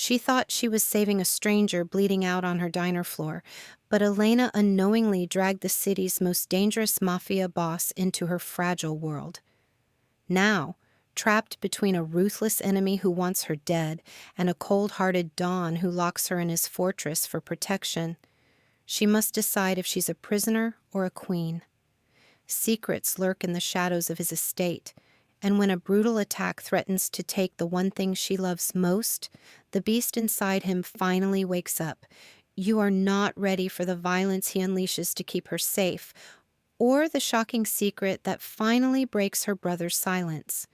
She thought she was saving a stranger bleeding out on her diner floor, but Elena unknowingly dragged the city's most dangerous mafia boss into her fragile world. Now, trapped between a ruthless enemy who wants her dead and a cold-hearted Don who locks her in his fortress for protection, she must decide if she's a prisoner or a queen. Secrets lurk in the shadows of his estate, and when a brutal attack threatens to take the one thing she loves most, the beast inside him finally wakes up. You are not ready for the violence he unleashes to keep her safe, or the shocking secret that finally breaks her brother's silence.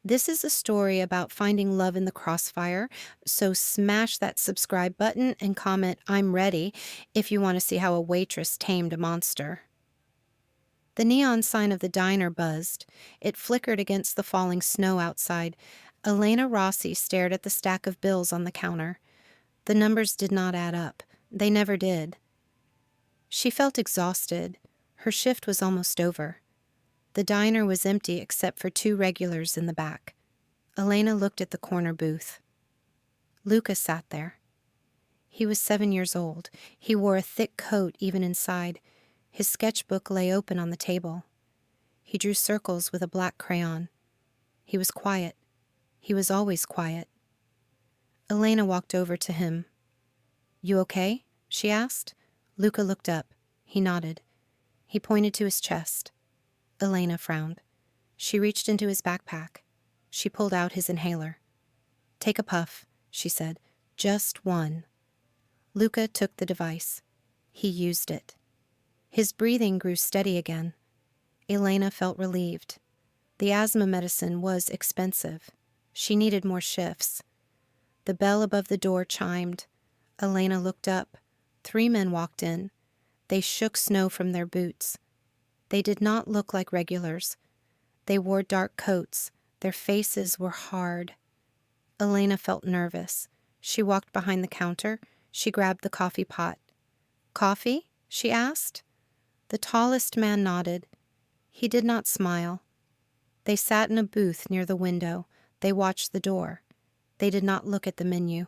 This is a story about finding love in the crossfire, so smash that subscribe button and comment "I'm ready" if you want to see how a waitress tamed a monster. The neon sign of the diner buzzed. It flickered against the falling snow outside. Elena Rossi stared at the stack of bills on the counter. The numbers did not add up. They never did. She felt exhausted. Her shift was almost over. The diner was empty except for 2 regulars in the back. Elena looked at the corner booth. Luca sat there. He was 7 years old. He wore a thick coat even inside. His sketchbook lay open on the table. He drew circles with a black crayon. He was quiet. He was always quiet. Elena walked over to him. "You okay?" she asked. Luca looked up. He nodded. He pointed to his chest. Elena frowned. She reached into his backpack. She pulled out his inhaler. "Take a puff," she said. "Just one." Luca took the device. He used it. His breathing grew steady again. Elena felt relieved. The asthma medicine was expensive. She needed more shifts. The bell above the door chimed. Elena looked up. 3 men walked in. They shook snow from their boots. They did not look like regulars. They wore dark coats. Their faces were hard. Elena felt nervous. She walked behind the counter. She grabbed the coffee pot. "Coffee?" she asked. The tallest man nodded. He did not smile. They sat in a booth near the window. They watched the door. They did not look at the menu.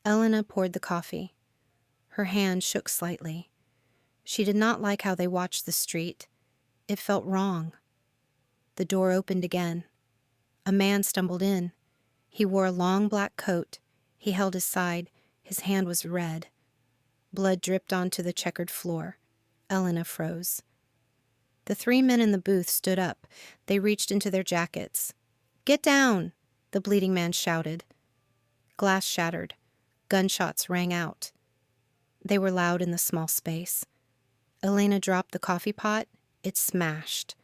Elena poured the coffee. Her hand shook slightly. She did not like how they watched the street. It felt wrong. The door opened again. A man stumbled in. He wore a long black coat. He held his side. His hand was red. Blood dripped onto the checkered floor. Elena froze. The 3 men in the booth stood up. They reached into their jackets. "Get down!" the bleeding man shouted. Glass shattered. Gunshots rang out. They were loud in the small space. Elena dropped the coffee pot. It smashed.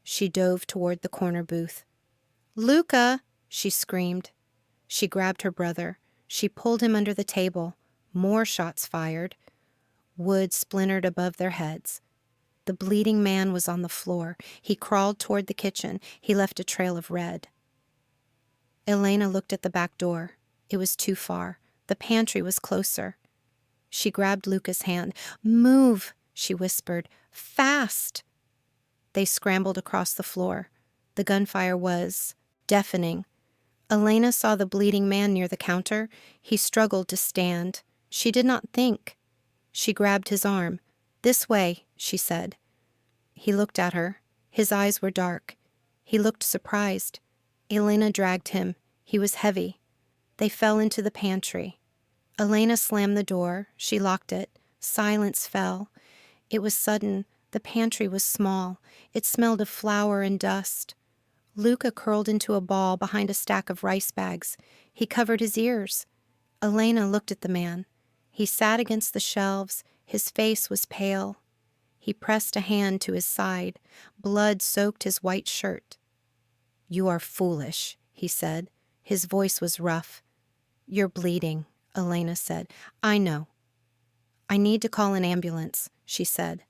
She dove toward the corner booth. "Luca!" she screamed. She grabbed her brother. She pulled him under the table. More shots fired. Wood splintered above their heads. The bleeding man was on the floor. He crawled toward the kitchen. He left a trail of red. Elena looked at the back door. It was too far. The pantry was closer. She grabbed Luca's hand. "Move," she whispered. "Fast!" They scrambled across the floor. The gunfire was deafening. Elena saw the bleeding man near the counter. He struggled to stand. She did not think. She grabbed his arm. "This way," she said. He looked at her. His eyes were dark. He looked surprised. Elena dragged him. He was heavy. They fell into the pantry. Elena slammed the door. She locked it. Silence fell. It was sudden. The pantry was small. It smelled of flour and dust. Luca curled into a ball behind a stack of rice bags. He covered his ears. Elena looked at the man. He sat against the shelves. His face was pale. He pressed a hand to his side. Blood soaked his white shirt. "You are foolish," he said. His voice was rough. "You're bleeding," Elena said. "I know." "I need to call an ambulance," she said.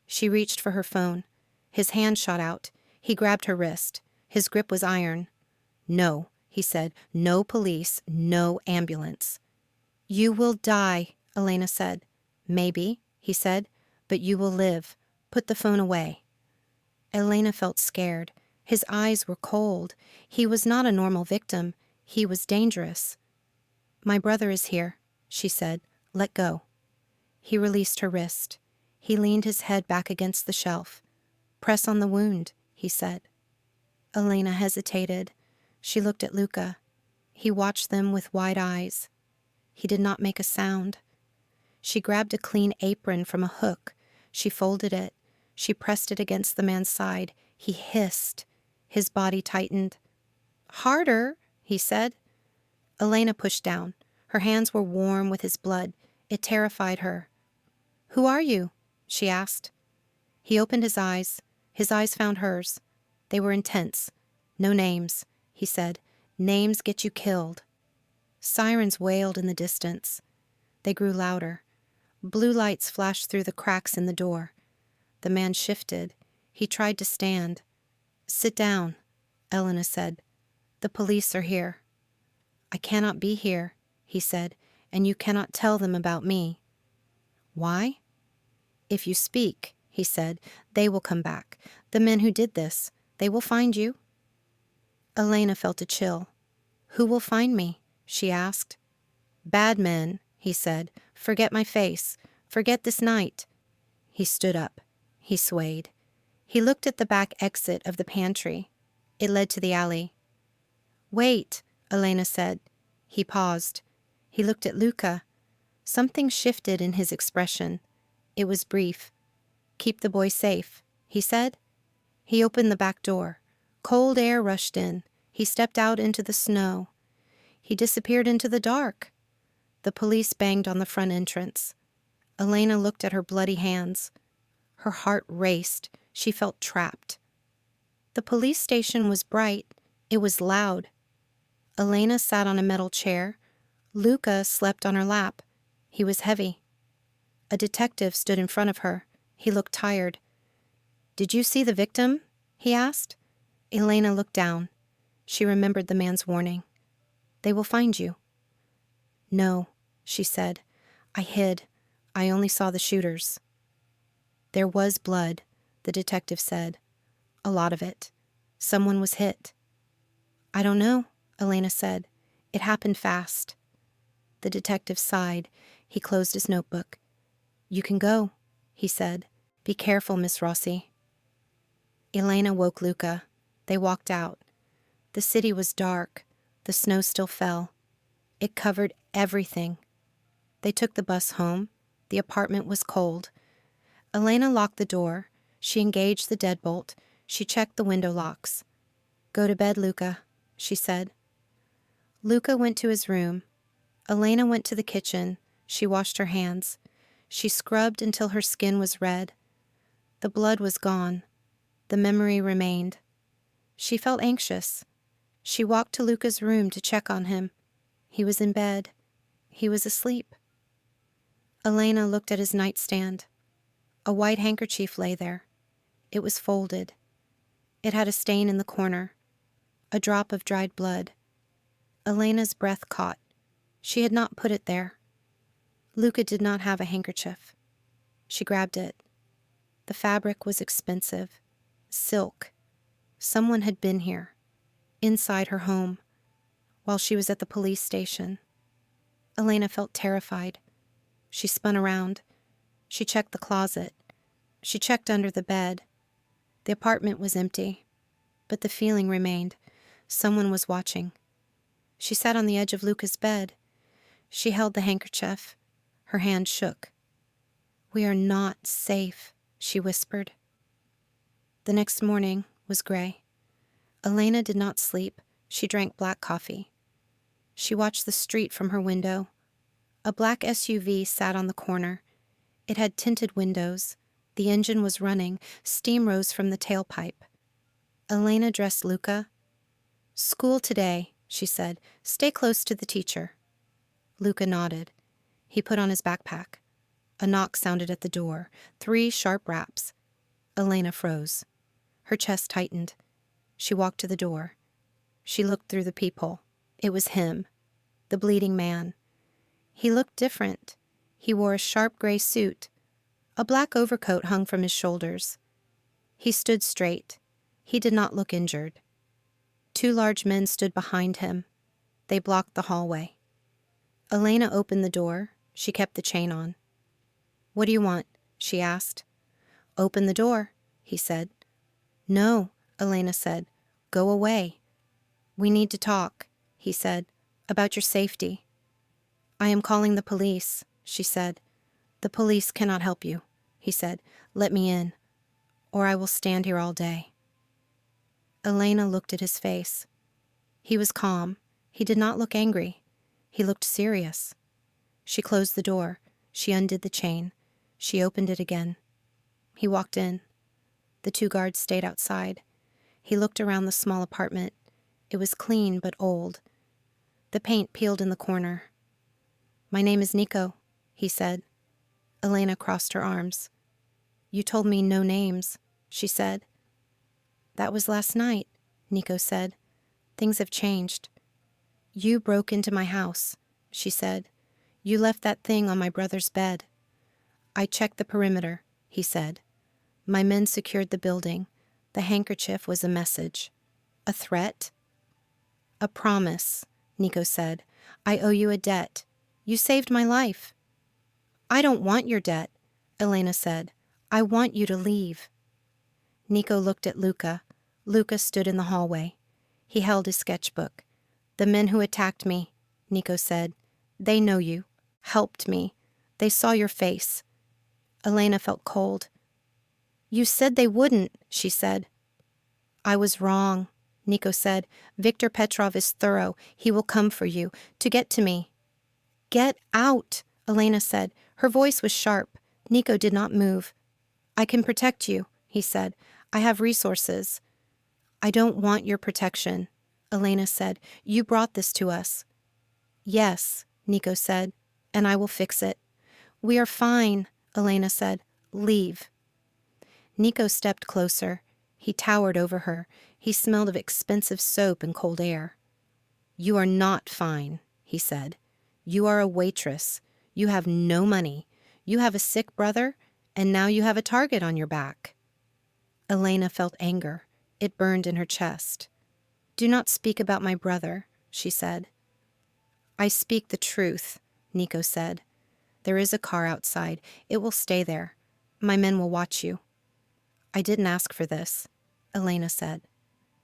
She reached for her phone. His hand shot out. He grabbed her wrist. His grip was iron. "No," he said. "No police, no ambulance." "You will die," Elena said. "Maybe," he said, "but you will live. Put the phone away." Elena felt scared. His eyes were cold. He was not a normal victim. He was dangerous. My brother is here, she said. Let go. He released her wrist. He leaned his head back against the shelf. Press on the wound, he said. Elena hesitated. She looked at Luca. He watched them with wide eyes. He did not make a sound. She grabbed a clean apron from a hook. She folded it. She pressed it against the man's side. He hissed. His body tightened. Harder, he said. Elena pushed down. Her hands were warm with his blood. It terrified her. Who are you? She asked. He opened his eyes. His eyes found hers. They were intense. No names, he said. Names get you killed. Sirens wailed in the distance. They grew louder. Blue lights flashed through the cracks in the door. The man shifted. He tried to stand. Sit down, Elena said. The police are here. I cannot be here, he said, and you cannot tell them about me. Why? If you speak, he said, they will come back. The men who did this, they will find you. Elena felt a chill. Who will find me? She asked. Bad men, he said. Forget my face. Forget this night. He stood up. He swayed. He looked at the back exit of the pantry. It led to the alley. Wait, Elena said. He paused. He looked at Luca. Something shifted in his expression. It was brief. Keep the boy safe, he said. He opened the back door. Cold air rushed in. He stepped out into the snow. He disappeared into the dark. The police banged on the front entrance. Elena looked at her bloody hands. Her heart raced. She felt trapped. The police station was bright. It was loud. Elena sat on a metal chair. Luca slept on her lap. He was heavy. A detective stood in front of her. He looked tired. Did you see the victim? He asked. Elena looked down. She remembered the man's warning. They will find you. No, she said. I hid. I only saw the shooters. There was blood, the detective said. A lot of it. Someone was hit. I don't know, Elena said. It happened fast. The detective sighed. He closed his notebook. You can go, he said. Be careful, Miss Rossi. Elena woke Luca. They walked out. The city was dark. The snow still fell. It covered everything. They took the bus home. The apartment was cold. Elena locked the door. She engaged the deadbolt. She checked the window locks. Go to bed, Luca, she said. Luca went to his room. Elena went to the kitchen. She washed her hands. She scrubbed until her skin was red. The blood was gone. The memory remained. She felt anxious. She walked to Luca's room to check on him. He was in bed. He was asleep. Elena looked at his nightstand. A white handkerchief lay there. It was folded. It had a stain in the corner. A drop of dried blood. Elena's breath caught. She had not put it there. Luca did not have a handkerchief. She grabbed it. The fabric was expensive. Silk. Someone had been here. Inside her home. While she was at the police station. Elena felt terrified. She spun around. She checked the closet. She checked under the bed. The apartment was empty. But the feeling remained. Someone was watching. She sat on the edge of Luca's bed. She held the handkerchief. Her hand shook. We are not safe, she whispered. The next morning was gray. Elena did not sleep. She drank black coffee. She watched the street from her window. A black SUV sat on the corner. It had tinted windows. The engine was running. Steam rose from the tailpipe. Elena dressed Luca. School today, she said. Stay close to the teacher. Luca nodded. He put on his backpack. A knock sounded at the door. 3 sharp raps. Elena froze. Her chest tightened. She walked to the door. She looked through the peephole. It was him, the bleeding man. He looked different. He wore a sharp gray suit. A black overcoat hung from his shoulders. He stood straight. He did not look injured. 2 large men stood behind him. They blocked the hallway. Elena opened the door. She kept the chain on. "What do you want?" she asked. "Open the door," he said. "No," Elena said. "Go away." "We need to talk," he said, "about your safety." "I am calling the police," she said. "The police cannot help you," he said. "Let me in, or I will stand here all day." Elena looked at his face. He was calm. He did not look angry. He looked serious. She closed the door. She undid the chain. She opened it again. He walked in. The 2 guards stayed outside. He looked around the small apartment. It was clean but old. The paint peeled in the corner. "My name is Nico," he said. Elena crossed her arms. "You told me no names," she said. "That was last night," Nico said. "Things have changed." "You broke into my house," she said. "You left that thing on my brother's bed." "I checked the perimeter," he said. "My men secured the building. The handkerchief was a message." "A threat?" "A promise," Nico said. "I owe you a debt. You saved my life." "I don't want your debt," Elena said. "I want you to leave." Nico looked at Luca. Luca stood in the hallway. He held his sketchbook. "The men who attacked me," Nico said. "They know you. Helped me. They saw your face." Elena felt cold. "You said they wouldn't," she said. "I was wrong," Nico said. "Viktor Petrov is thorough. He will come for you. To get to me." "Get out," Elena said. Her voice was sharp. Nico did not move. "I can protect you," he said. "I have resources." "I don't want your protection," Elena said. "You brought this to us." "Yes," Nico said, "and I will fix it." "We are fine," Elena said. "Leave." Nico stepped closer. He towered over her. He smelled of expensive soap and cold air. "You are not fine," he said. "You are a waitress. You have no money. You have a sick brother, and now you have a target on your back." Elena felt anger. It burned in her chest. "Do not speak about my brother," she said. "I speak the truth," Nico said. "There is a car outside. It will stay there. My men will watch you." "I didn't ask for this," Elena said.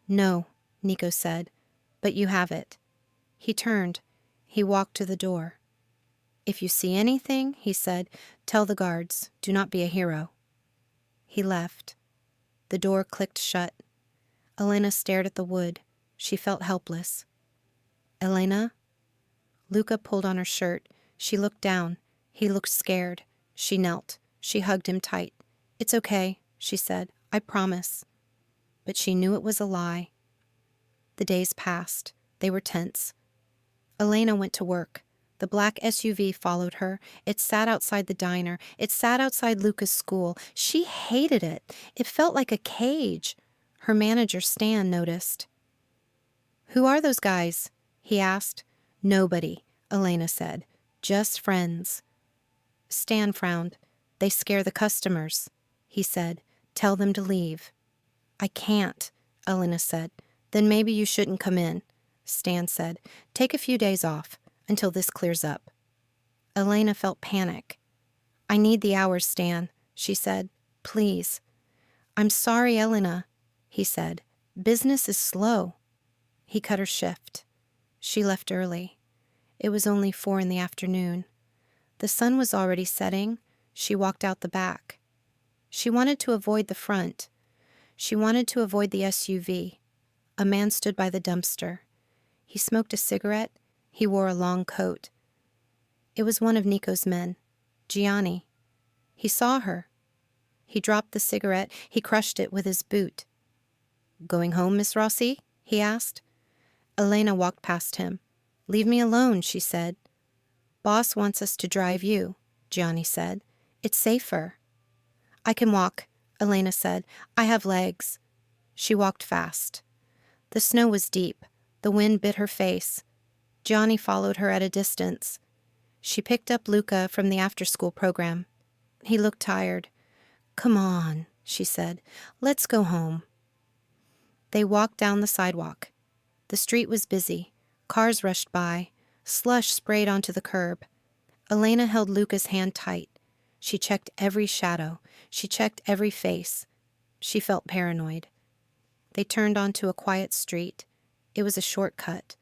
"No," Nico said, "but you have it." He turned. He walked to the door. "If you see anything," he said, "tell the guards. Do not be a hero." He left. The door clicked shut. Elena stared at the wood. She felt helpless. "Elena?" Luca pulled on her shirt. She looked down. He looked scared. She knelt. She hugged him tight. "It's okay," she said. "I promise." But she knew it was a lie. The days passed. They were tense. Elena went to work. The black SUV followed her. It sat outside the diner. It sat outside Luca's school. She hated it. It felt like a cage. Her manager, Stan, noticed. "Who are those guys?" he asked. "Nobody," Elena said. "Just friends." Stan frowned. "They scare the customers," he said. "Tell them to leave." "I can't," Elena said. "Then maybe you shouldn't come in," Stan said. "Take a few days off, until this clears up." Elena felt panic. "I need the hours, Stan," she said. "Please." "I'm sorry, Elena," he said. "Business is slow." He cut her shift. She left early. It was only 4 in the afternoon. The sun was already setting. She walked out the back. She wanted to avoid the front. She wanted to avoid the SUV. A man stood by the dumpster. He smoked a cigarette. He wore a long coat. It was one of Nico's men, Gianni. He saw her. He dropped the cigarette. He crushed it with his boot. "Going home, Miss Rossi?" he asked. Elena walked past him. "Leave me alone," she said. "Boss wants us to drive you," Gianni said. "It's safer." "I can walk," Elena said. "I have legs." She walked fast. The snow was deep. The wind bit her face. Gianni followed her at a distance. She picked up Luca from the after-school program. He looked tired. "Come on," she said. "Let's go home." They walked down the sidewalk. The street was busy. Cars rushed by. Slush sprayed onto the curb. Elena held Luca's hand tight. She checked every shadow. She checked every face. She felt paranoid. They turned onto a quiet street. It was a shortcut.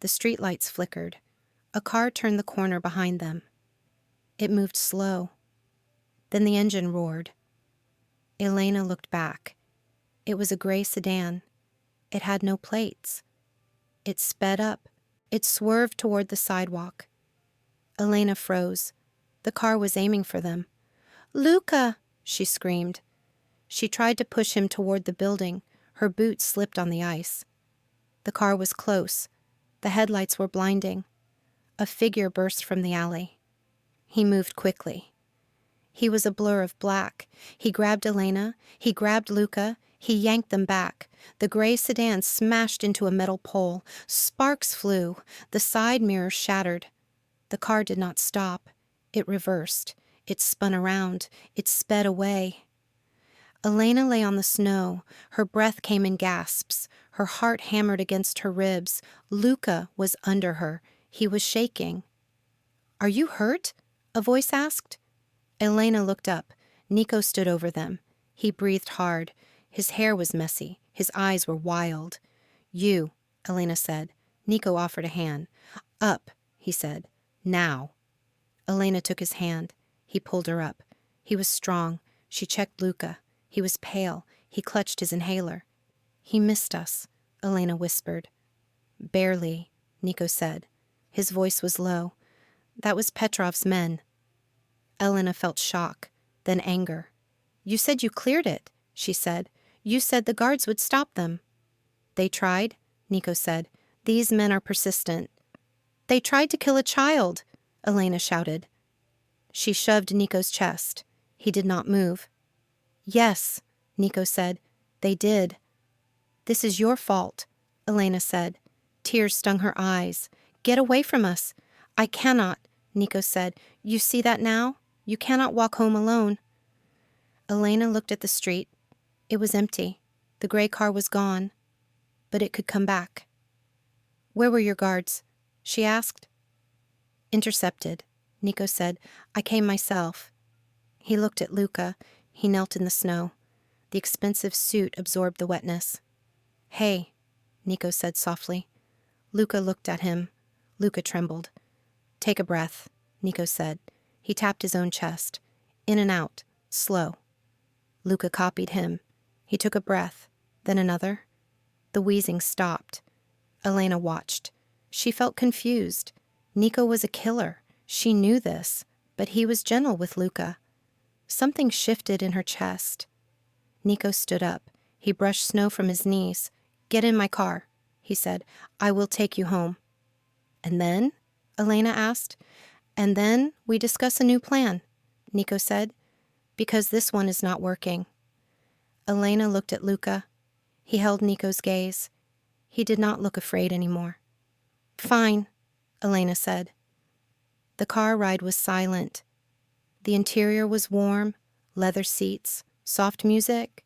The streetlights flickered. A car turned the corner behind them. It moved slow. Then the engine roared. Elena looked back. It was a gray sedan. It had no plates. It sped up. It swerved toward the sidewalk. Elena froze. The car was aiming for them. "Luca!" she screamed. She tried to push him toward the building. Her boots slipped on the ice. The car was close. The headlights were blinding. A figure burst from the alley. He moved quickly. He was a blur of black. He grabbed Elena. He grabbed Luca. He yanked them back. The gray sedan smashed into a metal pole. Sparks flew. The side mirrors shattered. The car did not stop. It reversed. It spun around. It sped away. Elena lay on the snow. Her breath came in gasps. Her heart hammered against her ribs. Luca was under her. He was shaking. "Are you hurt?" a voice asked. Elena looked up. Nico stood over them. He breathed hard. His hair was messy. His eyes were wild. "You," Elena said. Nico offered a hand. "Up," he said. "Now." Elena took his hand. He pulled her up. He was strong. She checked Luca. He was pale. He clutched his inhaler. "He missed us," Elena whispered. "Barely," Nico said. His voice was low. "That was Petrov's men." Elena felt shock, then anger. "You said you cleared it," she said. "You said the guards would stop them." "They tried," Nico said. "These men are persistent." "They tried to kill a child," Elena shouted. She shoved Nico's chest. He did not move. "Yes," Nico said. "They did." "This is your fault," Elena said. Tears stung her eyes. "Get away from us." "I cannot," Nico said. "You see that now? You cannot walk home alone." Elena looked at the street. It was empty. The gray car was gone. But it could come back. "Where were your guards?" she asked. "Intercepted," Nico said. "I came myself." He looked at Luca. He knelt in the snow. The expensive suit absorbed the wetness. "Hey," Nico said softly. Luca looked at him. Luca trembled. "Take a breath," Nico said. He tapped his own chest. In and out, slow. Luca copied him. He took a breath, then another. The wheezing stopped. Elena watched. She felt confused. Nico was a killer. She knew this, but he was gentle with Luca. Something shifted in her chest. Nico stood up. He brushed snow from his knees. "Get in my car," he said. "I will take you home." "And then?" Elena asked. "And then we discuss a new plan," Nico said, "because this one is not working." Elena looked at Luca. He held Nico's gaze. He did not look afraid anymore. "Fine," Elena said. The car ride was silent. The interior was warm, leather seats, soft music.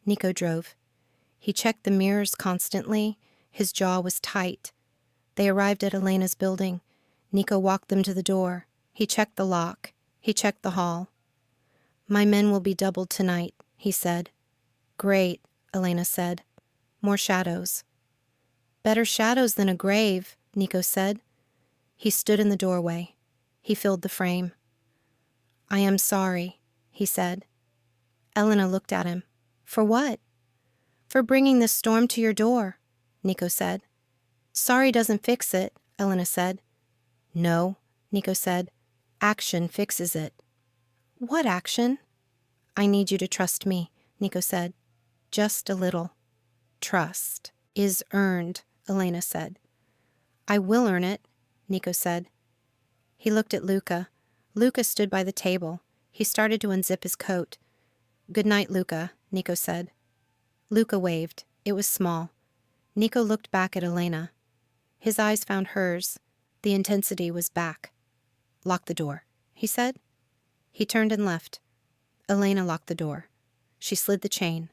Nico drove. He checked the mirrors constantly. His jaw was tight. They arrived at Elena's building. Nico walked them to the door. He checked the lock. He checked the hall. "My men will be doubled tonight," he said. "Great," Elena said. "More shadows." "Better shadows than a grave," Nico said. He stood in the doorway. He filled the frame. "I am sorry," he said. Elena looked at him. "For what?" "For bringing this storm to your door," Nico said. "Sorry doesn't fix it," Elena said. "No," Nico said. "Action fixes it." "What action?" "I need you to trust me," Nico said. "Just a little." "Trust is earned," Elena said. "I will earn it," Nico said. He looked at Luca. Luca stood by the table. He started to unzip his coat. "Good night, Luca," Nico said. Luca waved. It was small. Nico looked back at Elena. His eyes found hers. The intensity was back. "Lock the door," he said. He turned and left. Elena locked the door. She slid the chain.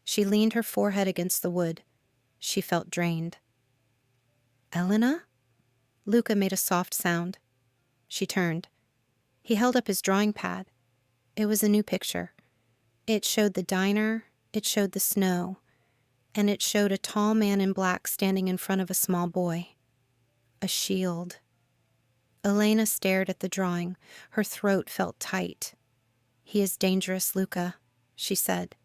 She leaned her forehead against the wood. She felt drained. "Elena?" Luca made a soft sound. She turned. He held up his drawing pad. It was a new picture. It showed the diner, it showed the snow, and it showed a tall man in black standing in front of a small boy. A shield. Elena stared at the drawing. Her throat felt tight. "He is dangerous, Luca," she said.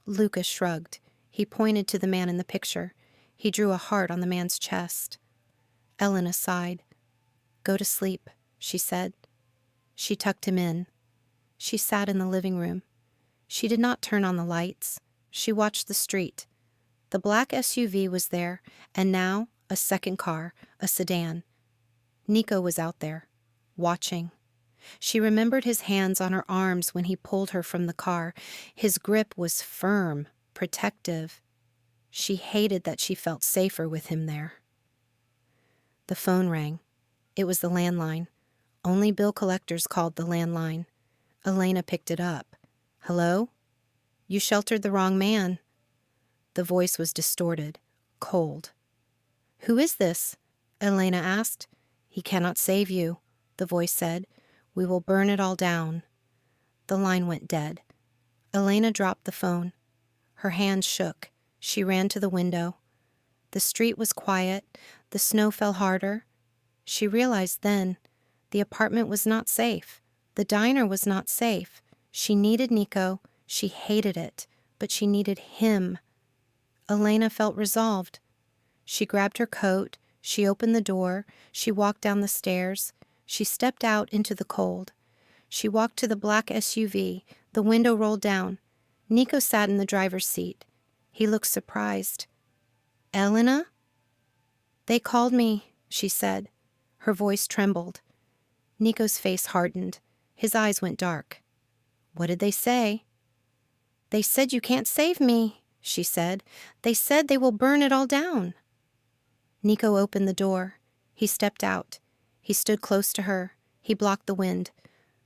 Luca shrugged. He pointed to the man in the picture. He drew a heart on the man's chest. Elena sighed. "Go to sleep," she said. She tucked him in. She sat in the living room. She did not turn on the lights. She watched the street. The black SUV was there, and now a second car, a sedan. Nico was out there, watching. She remembered his hands on her arms when he pulled her from the car. His grip was firm, protective. She hated that she felt safer with him there. The phone rang. It was the landline. Only bill collectors called the landline. Elena picked it up. "Hello? You sheltered the wrong man." The voice was distorted, cold. "Who is this?" Elena asked. "He cannot save you," the voice said. "We will burn it all down." The line went dead. Elena dropped the phone. Her hands shook. She ran to the window. The street was quiet. The snow fell harder. She realized then the apartment was not safe. The diner was not safe. She needed Nico. She hated it, but she needed him. Elena felt resolved. She grabbed her coat. She opened the door. She walked down the stairs. She stepped out into the cold. She walked to the black SUV. The window rolled down. Nico sat in the driver's seat. He looked surprised. "Elena?" "They called me," she said. Her voice trembled. Nico's face hardened. His eyes went dark. "What did they say?" "They said you can't save me," she said. "They said they will burn it all down." Nico opened the door. He stepped out. He stood close to her. He blocked the wind.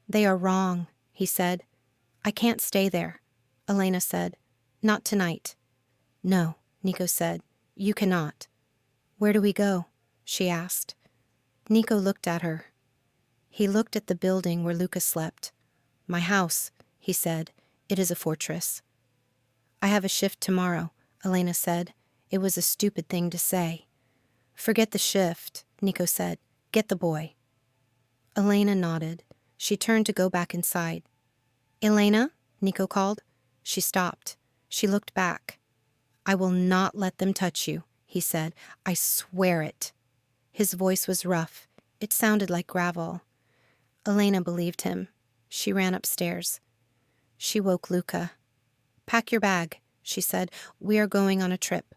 "They are wrong," he said. "I can't stay there," Elena said. "Not tonight." "No," Nico said. "You cannot." "Where do we go?" she asked. Nico looked at her. He looked at the building where Luca slept. "My house," he said. "It is a fortress." "I have a shift tomorrow," Elena said. It was a stupid thing to say. "Forget the shift," Nico said. "Get the boy." Elena nodded. She turned to go back inside. "Elena?" Nico called. She stopped. She looked back. "I will not let them touch you," he said. "I swear it." His voice was rough. It sounded like gravel. Elena believed him. She ran upstairs. She woke Luca. "Pack your bag," she said. "We are going on a trip."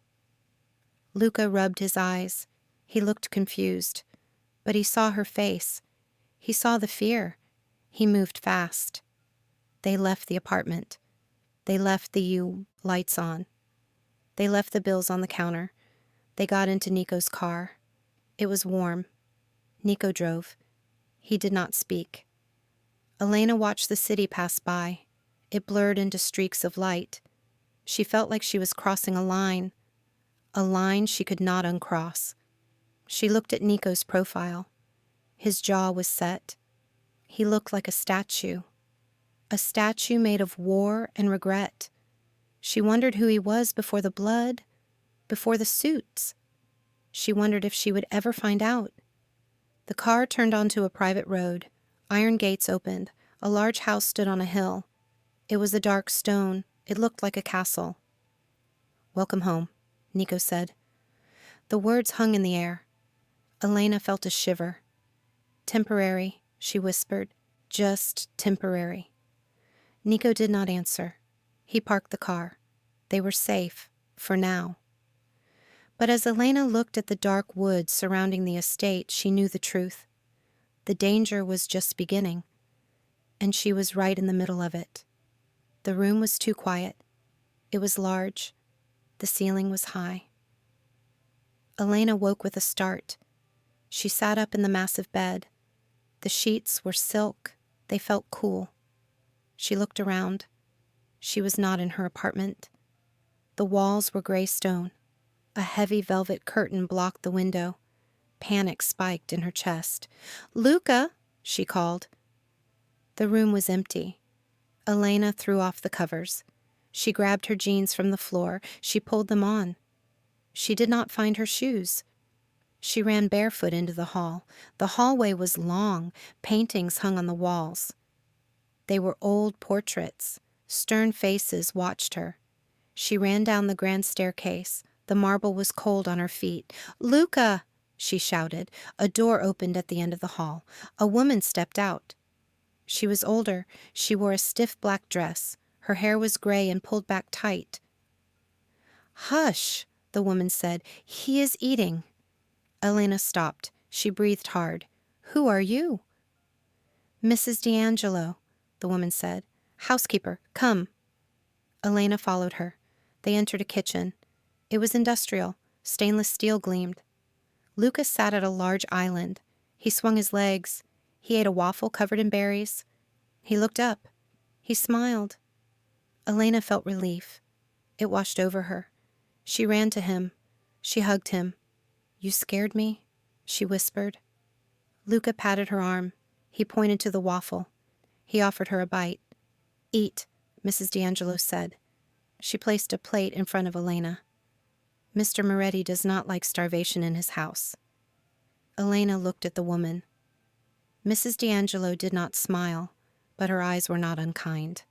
Luca rubbed his eyes. He looked confused. But he saw her face. He saw the fear. He moved fast. They left the apartment. They left the lights on. They left the bills on the counter. They got into Nico's car. It was warm. Nico drove. He did not speak. Elena watched the city pass by. It blurred into streaks of light. She felt like she was crossing a line she could not uncross. She looked at Nico's profile. His jaw was set. He looked like a statue made of war and regret. She wondered who he was before the blood, before the suits. She wondered if she would ever find out. The car turned onto a private road. Iron gates opened. A large house stood on a hill. It was a dark stone. It looked like a castle. "Welcome home," Nico said. The words hung in the air. Elena felt a shiver. "Temporary," she whispered. "Just temporary." Nico did not answer. He parked the car. They were safe, for now. But as Elena looked at the dark woods surrounding the estate, she knew the truth. The danger was just beginning, and she was right in the middle of it. The room was too quiet. It was large. The ceiling was high. Elena woke with a start. She sat up in the massive bed. The sheets were silk. They felt cool. She looked around. She was not in her apartment. The walls were gray stone. A heavy velvet curtain blocked the window. Panic spiked in her chest. "Luca!" she called. The room was empty. Elena threw off the covers. She grabbed her jeans from the floor. She pulled them on. She did not find her shoes. She ran barefoot into the hall. The hallway was long. Paintings hung on the walls. They were old portraits. Stern faces watched her. She ran down the grand staircase. The marble was cold on her feet. "Luca!" she shouted. A door opened at the end of the hall. A woman stepped out. She was older. She wore a stiff black dress. Her hair was gray and pulled back tight. "Hush," the woman said. "He is eating." Elena stopped. She breathed hard. "Who are you?" "Mrs. D'Angelo," the woman said. "Housekeeper, come." Elena followed her. They entered a kitchen. It was industrial. Stainless steel gleamed. Lucas sat at a large island. He swung his legs. He ate a waffle covered in berries. He looked up. He smiled. Elena felt relief. It washed over her. She ran to him. She hugged him. "You scared me," she whispered. Luca patted her arm. He pointed to the waffle. He offered her a bite. "Eat," Mrs. D'Angelo said. She placed a plate in front of Elena. "Mr. Moretti does not like starvation in his house." Elena looked at the woman. Mrs. D'Angelo did not smile, but her eyes were not unkind.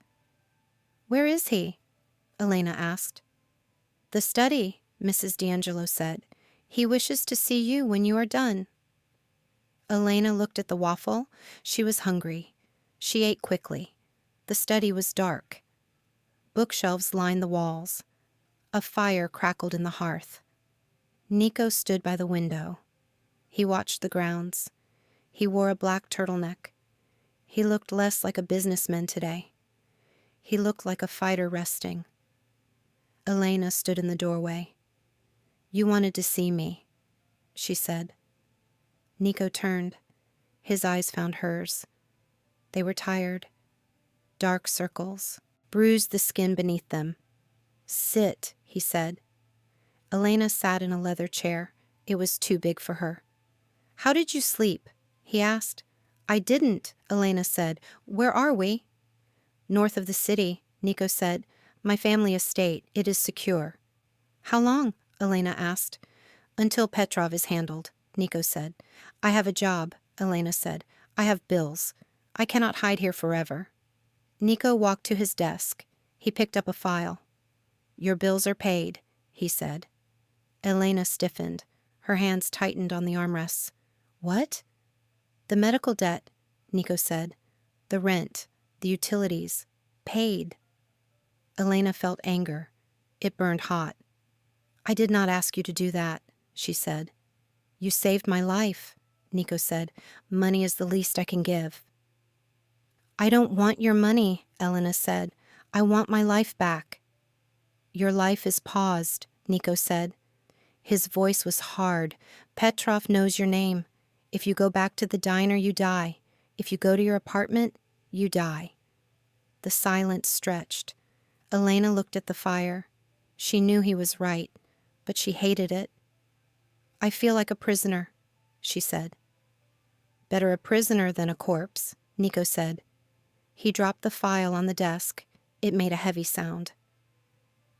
"Where is he?" Elena asked. "The study," Mrs. D'Angelo said. "He wishes to see you when you are done." Elena looked at the waffle. She was hungry. She ate quickly. The study was dark. Bookshelves lined the walls. A fire crackled in the hearth. Nico stood by the window. He watched the grounds. He wore a black turtleneck. He looked less like a businessman today. He looked like a fighter resting. Elena stood in the doorway. "You wanted to see me," she said. Nico turned. His eyes found hers. They were tired. Dark circles bruised the skin beneath them. "Sit," he said. Elena sat in a leather chair. It was too big for her. "How did you sleep?" he asked. "I didn't," Elena said. "Where are we?" "North of the city," Nico said. "My family estate. It is secure." "How long?" Elena asked. "Until Petrov is handled," Nico said. "I have a job," Elena said. "I have bills. I cannot hide here forever." Nico walked to his desk. He picked up a file. "Your bills are paid," he said. Elena stiffened. Her hands tightened on the armrests. "What?" "The medical debt," Nico said. "The rent, the utilities, paid." Elena felt anger. It burned hot. "I did not ask you to do that," she said. "You saved my life," Nico said. "Money is the least I can give." "I don't want your money," Elena said. "I want my life back." "Your life is paused," Nico said. His voice was hard. "Petrov knows your name. If you go back to the diner, you die. If you go to your apartment, you die." The silence stretched. Elena looked at the fire. She knew he was right, but she hated it. "I feel like a prisoner," she said. "Better a prisoner than a corpse," Nico said. He dropped the file on the desk. It made a heavy sound.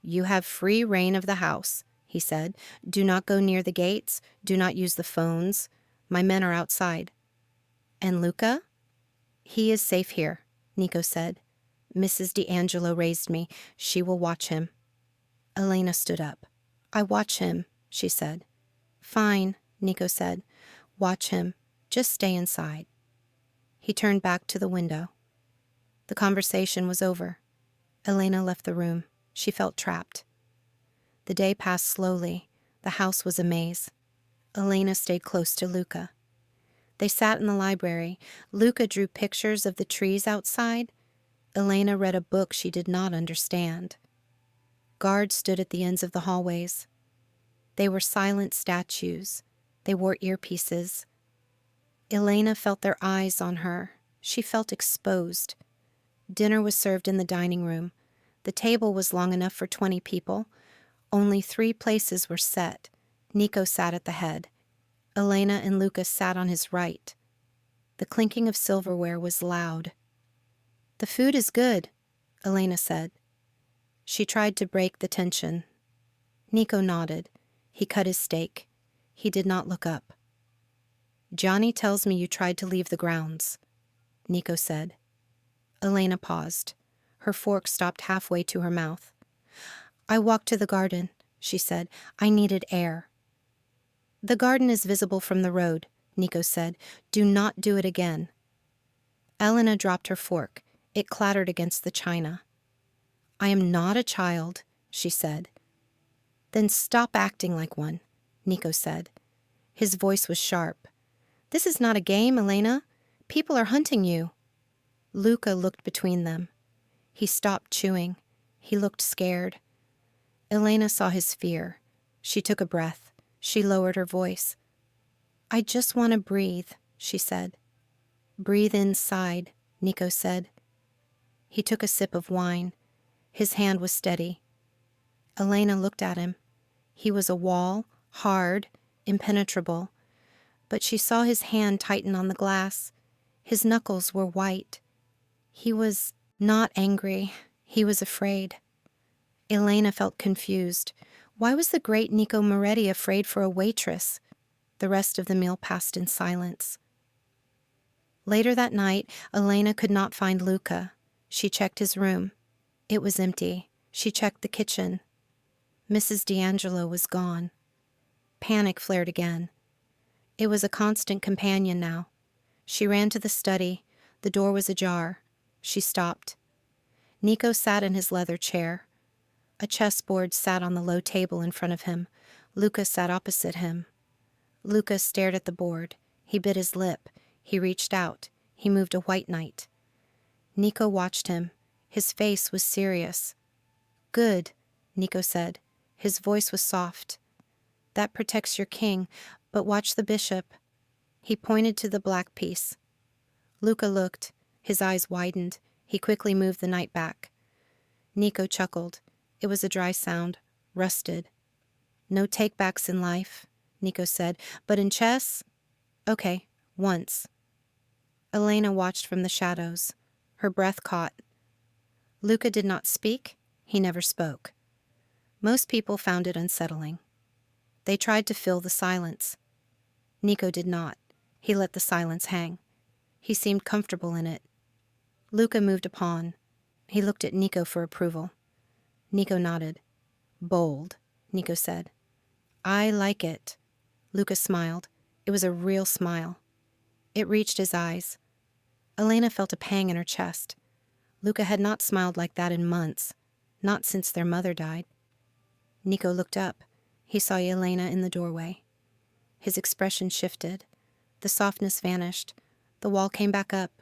"You have free reign of the house," he said. "Do not go near the gates. Do not use the phones. My men are outside." "And Luca?" "He is safe here," Nico said. "Mrs. D'Angelo raised me. She will watch him." Elena stood up. "I watch him," she said. "Fine," Nico said. "Watch him. Just stay inside." He turned back to the window. The conversation was over. Elena left the room. She felt trapped. The day passed slowly. The house was a maze. Elena stayed close to Luca. They sat in the library. Luca drew pictures of the trees outside. Elena read a book she did not understand. Guards stood at the ends of the hallways. They were silent statues. They wore earpieces. Elena felt their eyes on her. She felt exposed. Dinner was served in the dining room. The table was long enough for 20 people. Only 3 places were set. Nico sat at the head. Elena and Lucas sat on his right. The clinking of silverware was loud. "The food is good," Elena said. She tried to break the tension. Nico nodded. He cut his steak. He did not look up. "Johnny tells me you tried to leave the grounds," Nico said. Elena paused. Her fork stopped halfway to her mouth. "I walked to the garden," she said. "I needed air." "The garden is visible from the road," Nico said. "Do not do it again." Elena dropped her fork. It clattered against the china. "I am not a child," she said. "Then stop acting like one," Nico said. His voice was sharp. "This is not a game, Elena. People are hunting you." Luca looked between them. He stopped chewing. He looked scared. Elena saw his fear. She took a breath. She lowered her voice. "I just want to breathe," she said. "Breathe inside," Nico said. He took a sip of wine. His hand was steady. Elena looked at him. He was a wall, hard, impenetrable. But she saw his hand tighten on the glass. His knuckles were white. He was not angry. He was afraid. Elena felt confused. Why was the great Nico Moretti afraid for a waitress? The rest of the meal passed in silence. Later that night, Elena could not find Luca. She checked his room. It was empty. She checked the kitchen. Mrs. D'Angelo was gone. Panic flared again. It was a constant companion now. She ran to the study. The door was ajar. She stopped. Nico sat in his leather chair. A chessboard sat on the low table in front of him. Luca sat opposite him. Luca stared at the board. He bit his lip. He reached out. He moved a white knight. Nico watched him. His face was serious. "Good," Nico said. His voice was soft. "That protects your king, but watch the bishop." He pointed to the black piece. Luca looked. His eyes widened. He quickly moved the knight back. Nico chuckled. It was a dry sound, rusted. "No takebacks in life," Nico said, "but in chess? Okay, once." Elena watched from the shadows. Her breath caught. Luca did not speak. He never spoke. Most people found it unsettling. They tried to fill the silence. Nico did not. He let the silence hang. He seemed comfortable in it. Luca moved a pawn. He looked at Nico for approval. Nico nodded. "Bold," Nico said. "I like it." Luca smiled. It was a real smile. It reached his eyes. Elena felt a pang in her chest. Luca had not smiled like that in months, not since their mother died. Nico looked up. He saw Elena in the doorway. His expression shifted. The softness vanished. The wall came back up.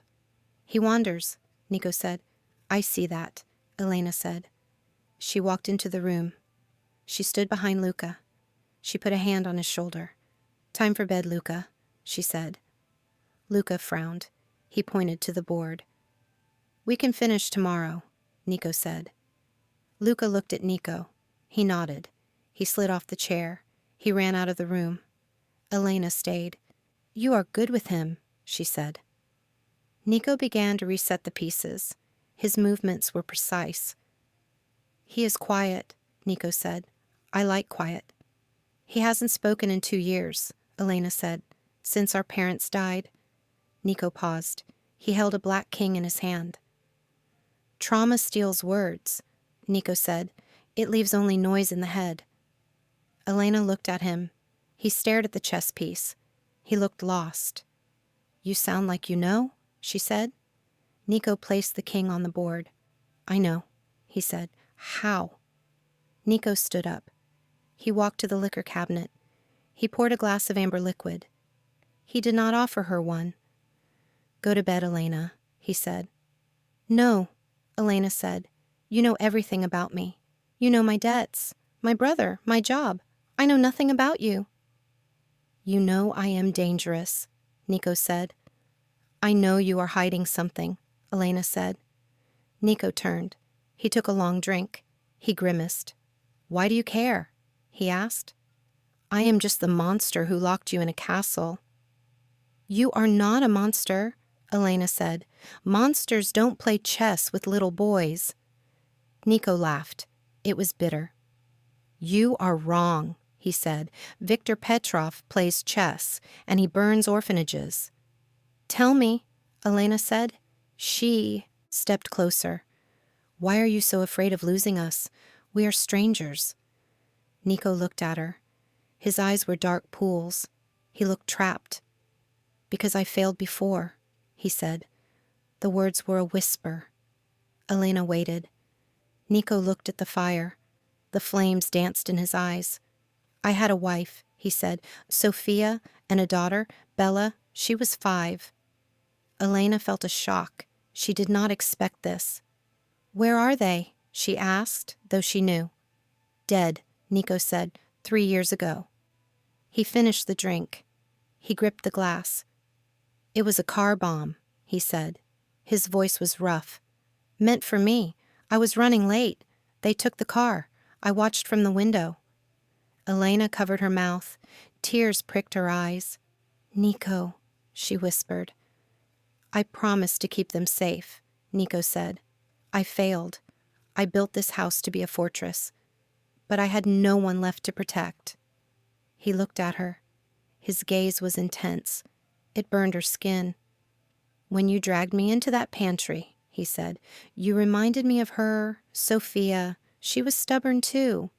"He wanders," Nico said. "I see that," Elena said. She walked into the room. She stood behind Luca. She put a hand on his shoulder. "Time for bed, Luca," she said. Luca frowned. He pointed to the board. "We can finish tomorrow," Nico said. Luca looked at Nico. He nodded. He slid off the chair. He ran out of the room. Elena stayed. "You are good with him," she said. Nico began to reset the pieces. His movements were precise. "He is quiet," Nico said. "I like quiet." "He hasn't spoken in 2 years," Elena said, "since our parents died." Nico paused. He held a black king in his hand. "Trauma steals words," Nico said. "It leaves only noise in the head." Elena looked at him. He stared at the chess piece. He looked lost. "You sound like you know," she said. Nico placed the king on the board. "I know," he said. "How?" Nico stood up. He walked to the liquor cabinet. He poured a glass of amber liquid. He did not offer her one. "Go to bed, Elena," he said. "No," Elena said. "You know everything about me. You know my debts, my brother, my job. I know nothing about you." "You know I am dangerous," Nico said. "I know you are hiding something," Elena said. Nico turned. He took a long drink. He grimaced. "Why do you care?" he asked. I am just the monster who locked you in a castle." "You are not a monster," Elena said. "Monsters don't play chess with little boys." Nico laughed. It was bitter. "You are wrong," he said. "Viktor Petrov plays chess, and he burns orphanages." "Tell me," Elena said. She stepped closer. "Why are you so afraid of losing us? We are strangers." Nico looked at her. His eyes were dark pools. He looked trapped. "Because I failed before," he said. The words were a whisper. Elena waited. Nico looked at the fire. The flames danced in his eyes. "I had a wife," he said. "Sophia, and a daughter, Bella. She was 5. Elena felt a shock. She did not expect this. "Where are they?" she asked, though she knew. "Dead," Nico said, 3 years ago. He finished the drink. He gripped the glass. "It was a car bomb," he said. His voice was rough. "Meant for me. I was running late. They took the car. I watched from the window." Elena covered her mouth. Tears pricked her eyes. "Nico," she whispered. "I promised to keep them safe," Nico said. "I failed. I built this house to be a fortress. But I had no one left to protect." He looked at her. His gaze was intense. It burned her skin. "When you dragged me into that pantry," he said, "you reminded me of her, Sophia. She was stubborn too."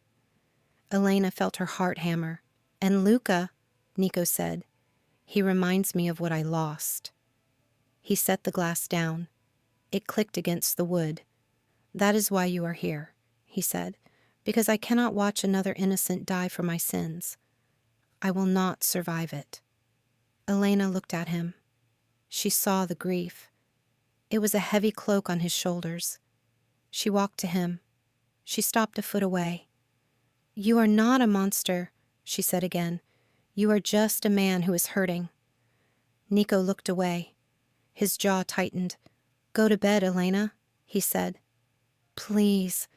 Elena felt her heart hammer. "And Luca," Nico said. "He reminds me of what I lost." He set the glass down. It clicked against the wood. "That is why you are here," he said, "because I cannot watch another innocent die for my sins. I will not survive it." Elena looked at him. She saw the grief. It was a heavy cloak on his shoulders. She walked to him. She stopped a foot away. "You are not a monster," she said again. "You are just a man who is hurting." Nico looked away. His jaw tightened. "Go to bed, Elena," he said. "Please."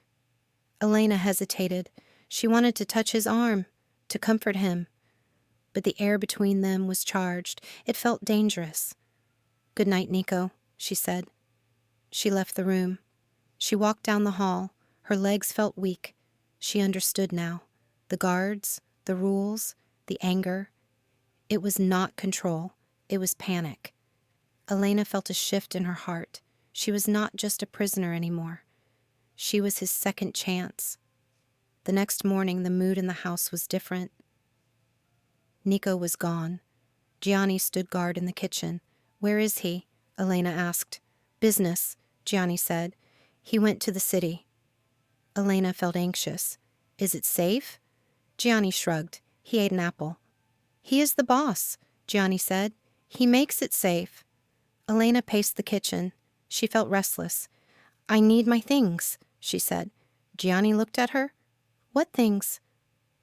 Elena hesitated. She wanted to touch his arm, to comfort him. But the air between them was charged. It felt dangerous. "Good night, Nico," she said. She left the room. She walked down the hall. Her legs felt weak. She understood now. The guards, the rules, the anger. It was not control. It was panic. Elena felt a shift in her heart. She was not just a prisoner anymore. She was his second chance. The next morning, the mood in the house was different. Nico was gone. Gianni stood guard in the kitchen. "Where is he?" Elena asked. "Business," Gianni said. "He went to the city." Elena felt anxious. "Is it safe?" Gianni shrugged. He ate an apple. "He is the boss," Gianni said. "He makes it safe." Elena paced the kitchen. She felt restless. "I need my things," she said. Gianni looked at her. "What things?"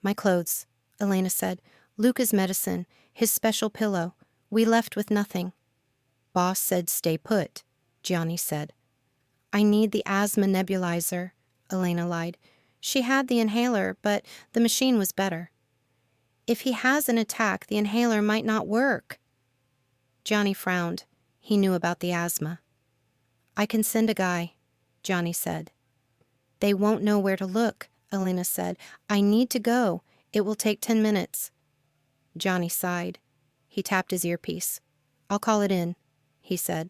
"My clothes," Elena said. "Luca's medicine, his special pillow. We left with nothing." "Boss said stay put," Gianni said. "I need the asthma nebulizer," Elena lied. She had the inhaler, but the machine was better. "If he has an attack, the inhaler might not work." Gianni frowned. He knew about the asthma. "I can send a guy," Gianni said. "They won't know where to look," Elena said. "I need to go. It will take 10 minutes. Gianni sighed. He tapped his earpiece. "I'll call it in," he said.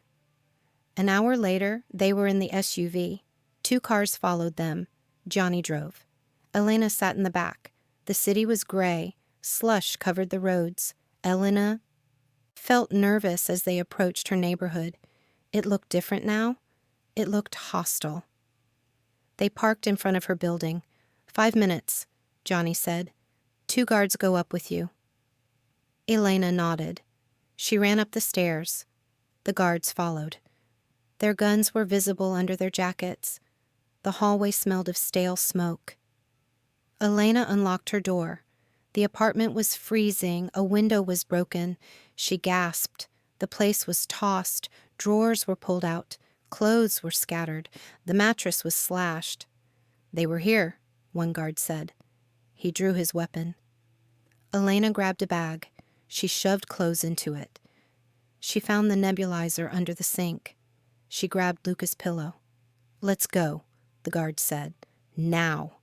An hour later, they were in the SUV. 2 cars followed them. Gianni drove. Elena sat in the back. The city was gray. Slush covered the roads. Elena felt nervous as they approached her neighborhood. It looked different now. It looked hostile. They parked in front of her building. 5 minutes, Gianni said. 2 guards go up with you. Elena nodded. She ran up the stairs. The guards followed. Their guns were visible under their jackets. The hallway smelled of stale smoke. Elena unlocked her door. The apartment was freezing. A window was broken. She gasped. The place was tossed. Drawers were pulled out. Clothes were scattered. The mattress was slashed. "They were here," one guard said. He drew his weapon. Elena grabbed a bag. She shoved clothes into it. She found the nebulizer under the sink. She grabbed Luca's pillow. "Let's go," the guard said. "Now."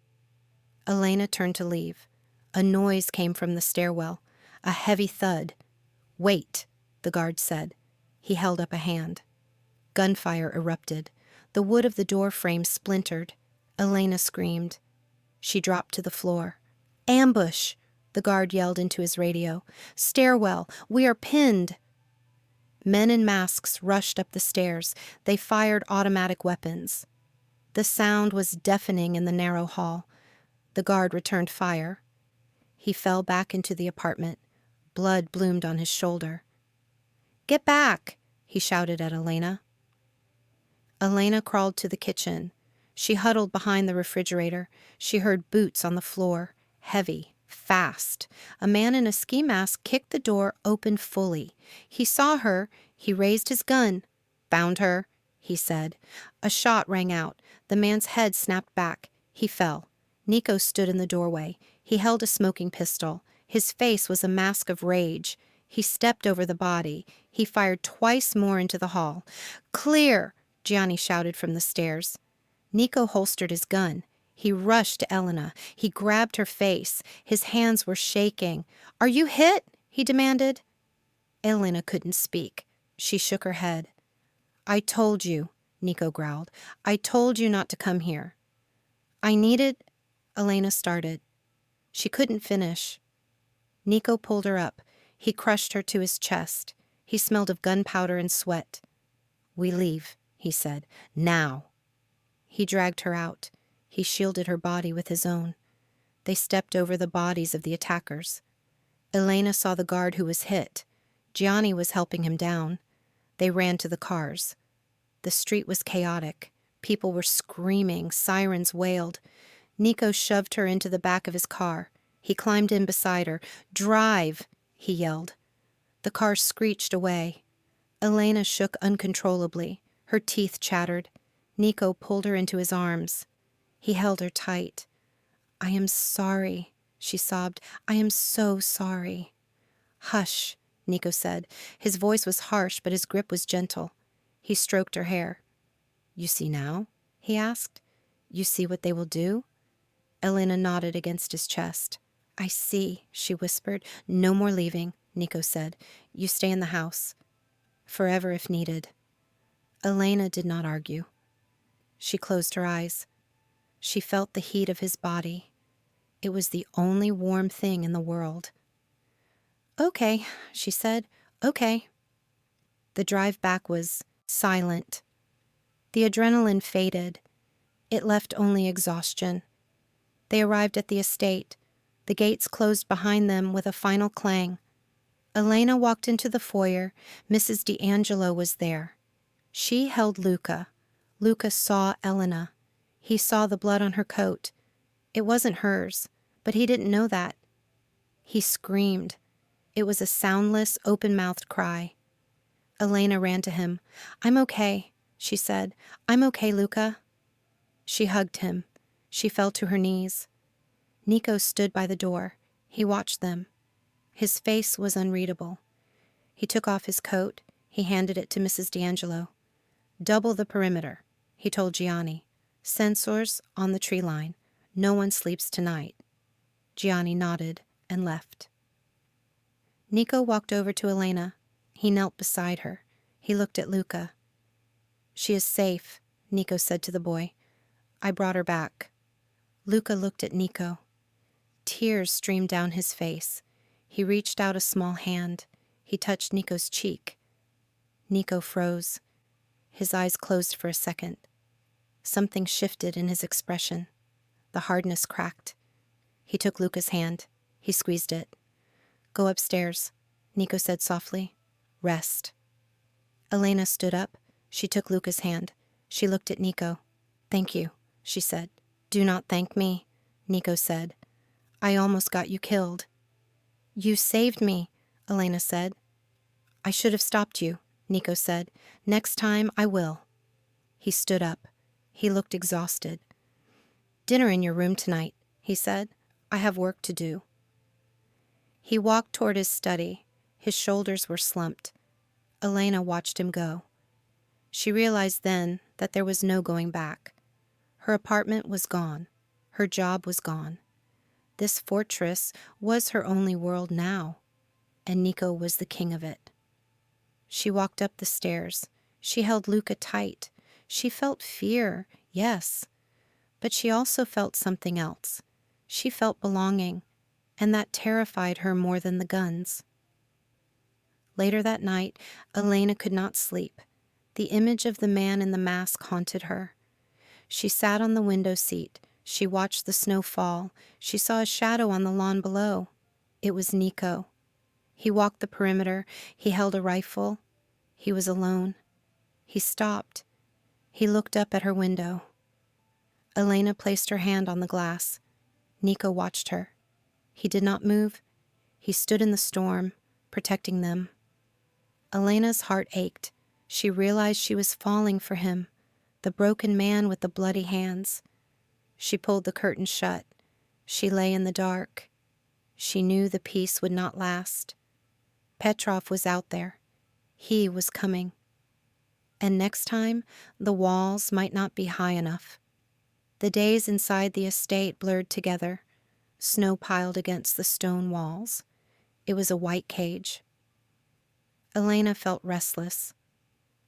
Elena turned to leave. A noise came from the stairwell, a heavy thud. "Wait," the guard said. He held up a hand. Gunfire erupted. The wood of the door frame splintered. Elena screamed. She dropped to the floor. "Ambush!" the guard yelled into his radio. "Stairwell! We are pinned!" Men in masks rushed up the stairs. They fired automatic weapons. The sound was deafening in the narrow hall. The guard returned fire. He fell back into the apartment. Blood bloomed on his shoulder. "Get back!" he shouted at Elena. Elena crawled to the kitchen. She huddled behind the refrigerator. She heard boots on the floor, heavy, fast. A man in a ski mask kicked the door open fully. He saw her. He raised his gun. "Found her," he said. A shot rang out. The man's head snapped back. He fell. Nico stood in the doorway. He held a smoking pistol. His face was a mask of rage. He stepped over the body. He fired twice more into the hall. "Clear!" Gianni shouted from the stairs. Nico holstered his gun. He rushed to Elena. He grabbed her face. His hands were shaking. "Are you hit?" he demanded. Elena couldn't speak. She shook her head. "I told you," Nico growled. "I told you not to come here." "I needed—" Elena started. She couldn't finish. Nico pulled her up. He crushed her to his chest. He smelled of gunpowder and sweat. "We leave," he said. "Now." He dragged her out. He shielded her body with his own. They stepped over the bodies of the attackers. Elena saw the guard who was hit. Gianni was helping him down. They ran to the cars. The street was chaotic. People were screaming. Sirens wailed. Nico shoved her into the back of his car. He climbed in beside her. "Drive!" he yelled. The car screeched away. Elena shook uncontrollably. Her teeth chattered. Nico pulled her into his arms. He held her tight. "I am sorry," she sobbed. "I am so sorry." "Hush," Nico said. His voice was harsh, but his grip was gentle. He stroked her hair. "You see now?" he asked. "You see what they will do?" Elena nodded against his chest. "I see," she whispered. "No more leaving," Nico said. "You stay in the house. Forever if needed." Elena did not argue. She closed her eyes. She felt the heat of his body. It was the only warm thing in the world. "Okay," she said. "Okay." The drive back was silent. The adrenaline faded. It left only exhaustion. They arrived at the estate. The gates closed behind them with a final clang. Elena walked into the foyer. Mrs. D'Angelo was there. She held Luca. Luca saw Elena. He saw the blood on her coat. It wasn't hers, but he didn't know that. He screamed. It was a soundless, open-mouthed cry. Elena ran to him. "I'm okay," she said. "I'm okay, Luca." She hugged him. She fell to her knees. Nico stood by the door. He watched them. His face was unreadable. He took off his coat. He handed it to Mrs. D'Angelo. "Double the perimeter," he told Gianni. "Sensors on the tree line. No one sleeps tonight." Gianni nodded and left. Nico walked over to Elena. He knelt beside her. He looked at Luca. "She is safe," Nico said to the boy. "I brought her back." Luca looked at Nico. Tears streamed down his face. He reached out a small hand. He touched Nico's cheek. Nico froze. His eyes closed for a second. Something shifted in his expression. The hardness cracked. He took Luca's hand. He squeezed it. "Go upstairs," Nico said softly. "Rest." Elena stood up. She took Luca's hand. She looked at Nico. "Thank you," she said. "Do not thank me," Nico said. "I almost got you killed." "You saved me," Elena said. "I should have stopped you," Nico said. "Next time I will." He stood up. He looked exhausted. "Dinner in your room tonight," he said. "I have work to do." He walked toward his study. His shoulders were slumped. Elena watched him go. She realized then that there was no going back. Her apartment was gone. Her job was gone. This fortress was her only world now, and Nico was the king of it. She walked up the stairs. She held Luca tight. She felt fear, yes, but she also felt something else. She felt belonging, and that terrified her more than the guns. Later that night, Elena could not sleep. The image of the man in the mask haunted her. She sat on the window seat. She watched the snow fall. She saw a shadow on the lawn below. It was Nico. He walked the perimeter. He held a rifle. He was alone. He stopped. He looked up at her window. Elena placed her hand on the glass. Nico watched her. He did not move. He stood in the storm, protecting them. Elena's heart ached. She realized she was falling for him, the broken man with the bloody hands. She pulled the curtain shut. She lay in the dark. She knew the peace would not last. Petrov was out there. He was coming. And next time, the walls might not be high enough. The days inside the estate blurred together. Snow piled against the stone walls. It was a white cage. Elena felt restless.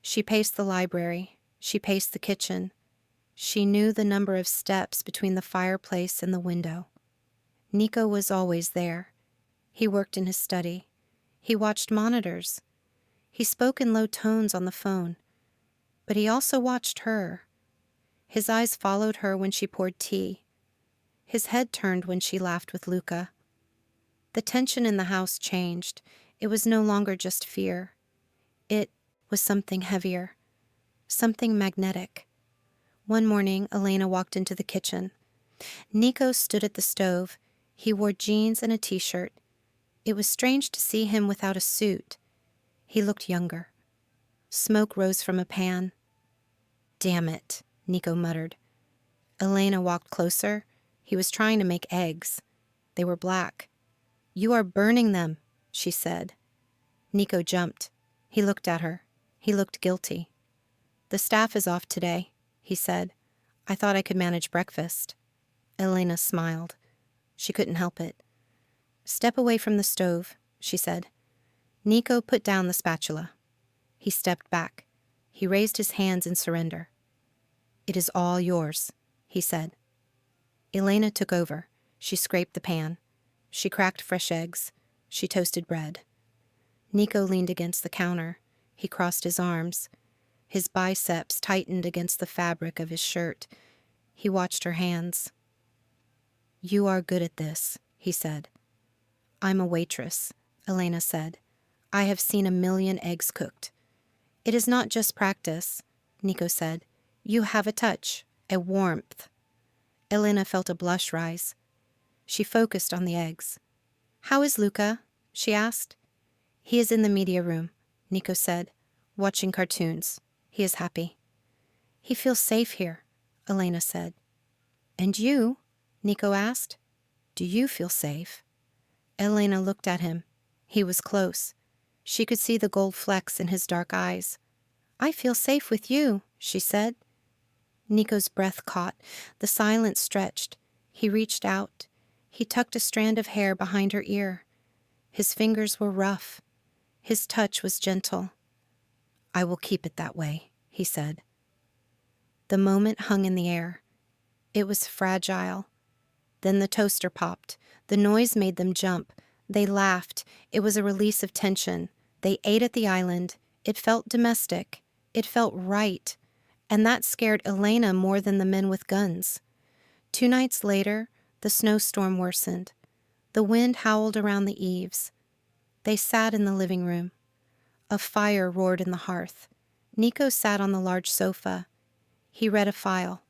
She paced the library. She paced the kitchen. She knew the number of steps between the fireplace and the window. Nico was always there. He worked in his study. He watched monitors. He spoke in low tones on the phone. But he also watched her. His eyes followed her when she poured tea. His head turned when she laughed with Luca. The tension in the house changed. It was no longer just fear. It was something heavier, something magnetic. One morning, Elena walked into the kitchen. Nico stood at the stove. He wore jeans and a t-shirt. It was strange to see him without a suit. He looked younger. Smoke rose from a pan. "Damn it," Nico muttered. Elena walked closer. He was trying to make eggs. They were black. "You are burning them," she said. Nico jumped. He looked at her. He looked guilty. "The staff is off today," he said. "I thought I could manage breakfast." Elena smiled. She couldn't help it. "Step away from the stove," she said. Nico put down the spatula. He stepped back. He raised his hands in surrender. "It is all yours," he said. Elena took over. She scraped the pan. She cracked fresh eggs. She toasted bread. Nico leaned against the counter. He crossed his arms. His biceps tightened against the fabric of his shirt. He watched her hands. "You are good at this," he said. "I'm a waitress," Elena said. "I have seen 1,000,000 eggs cooked." "It is not just practice," Nico said. "You have a touch, a warmth." Elena felt a blush rise. She focused on the eggs. "How is Luca?" she asked. "He is in the media room," Nico said, "watching cartoons. He is happy." "He feels safe here," Elena said. "And you?" Nico asked. "Do you feel safe?" Elena looked at him. He was close. She could see the gold flecks in his dark eyes. "I feel safe with you," she said. Nico's breath caught. The silence stretched. He reached out. He tucked a strand of hair behind her ear. His fingers were rough. His touch was gentle. "I will keep it that way," he said. The moment hung in the air. It was fragile. Then the toaster popped. The noise made them jump. They laughed. It was a release of tension. They ate at the island. It felt domestic. It felt right. And that scared Elena more than the men with guns. 2 nights later, the snowstorm worsened. The wind howled around the eaves. They sat in the living room. A fire roared in the hearth. Nico sat on the large sofa. He read a file.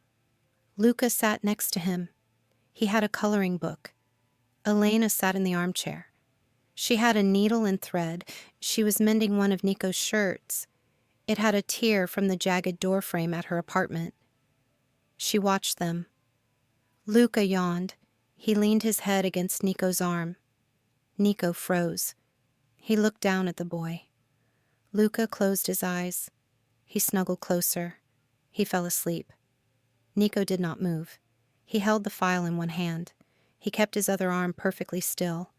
Luca sat next to him. He had a coloring book. Elena sat in the armchair. She had a needle and thread. She was mending one of Nico's shirts. It had a tear from the jagged doorframe at her apartment. She watched them. Luca yawned. He leaned his head against Nico's arm. Nico froze. He looked down at the boy. Luca closed his eyes. He snuggled closer. He fell asleep. Nico did not move. He held the file in one hand. He kept his other arm perfectly still.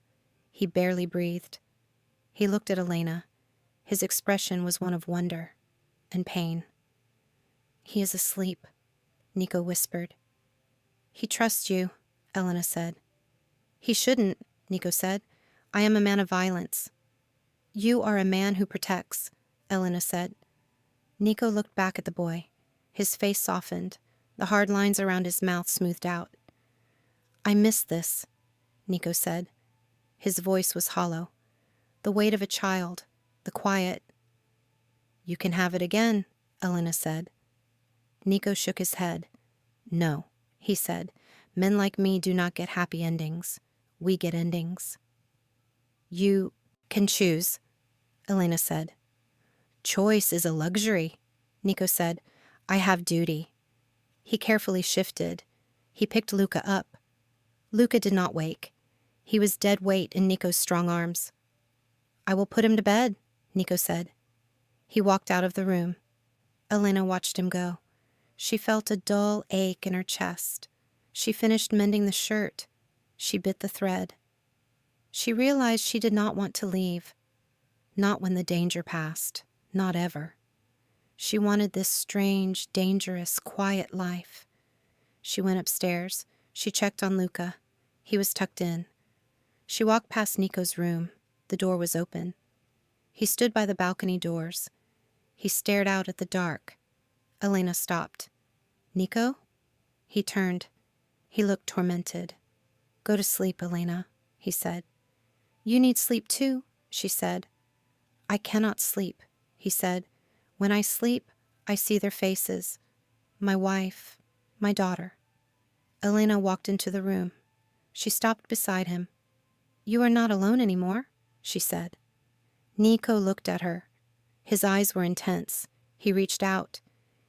He barely breathed. He looked at Elena. His expression was one of wonder and pain. "He is asleep," Nico whispered. "He trusts you," Elena said. "He shouldn't," Nico said. "I am a man of violence." "You are a man who protects," Elena said. Nico looked back at the boy. His face softened. The hard lines around his mouth smoothed out. "I miss this," Nico said. His voice was hollow. The weight of a child, the quiet. "You can have it again," Elena said. Nico shook his head. "No," he said. "Men like me do not get happy endings. We get endings." "You can choose," Elena said. "Choice is a luxury," Nico said. "I have duty." He carefully shifted. He picked Luca up. Luca did not wake. He was dead weight in Nico's strong arms. "I will put him to bed," Nico said. He walked out of the room. Elena watched him go. She felt a dull ache in her chest. She finished mending the shirt. She bit the thread. She realized she did not want to leave. Not when the danger passed. Not ever. She wanted this strange, dangerous, quiet life. She went upstairs. She checked on Luca. He was tucked in. She walked past Nico's room. The door was open. He stood by the balcony doors. He stared out at the dark. Elena stopped. "Nico?" He turned. He looked tormented. "Go to sleep, Elena," he said. "You need sleep too," she said. "I cannot sleep," he said. "When I sleep, I see their faces. My wife, my daughter." Elena walked into the room. She stopped beside him. "You are not alone anymore," she said. Nico looked at her. His eyes were intense. He reached out.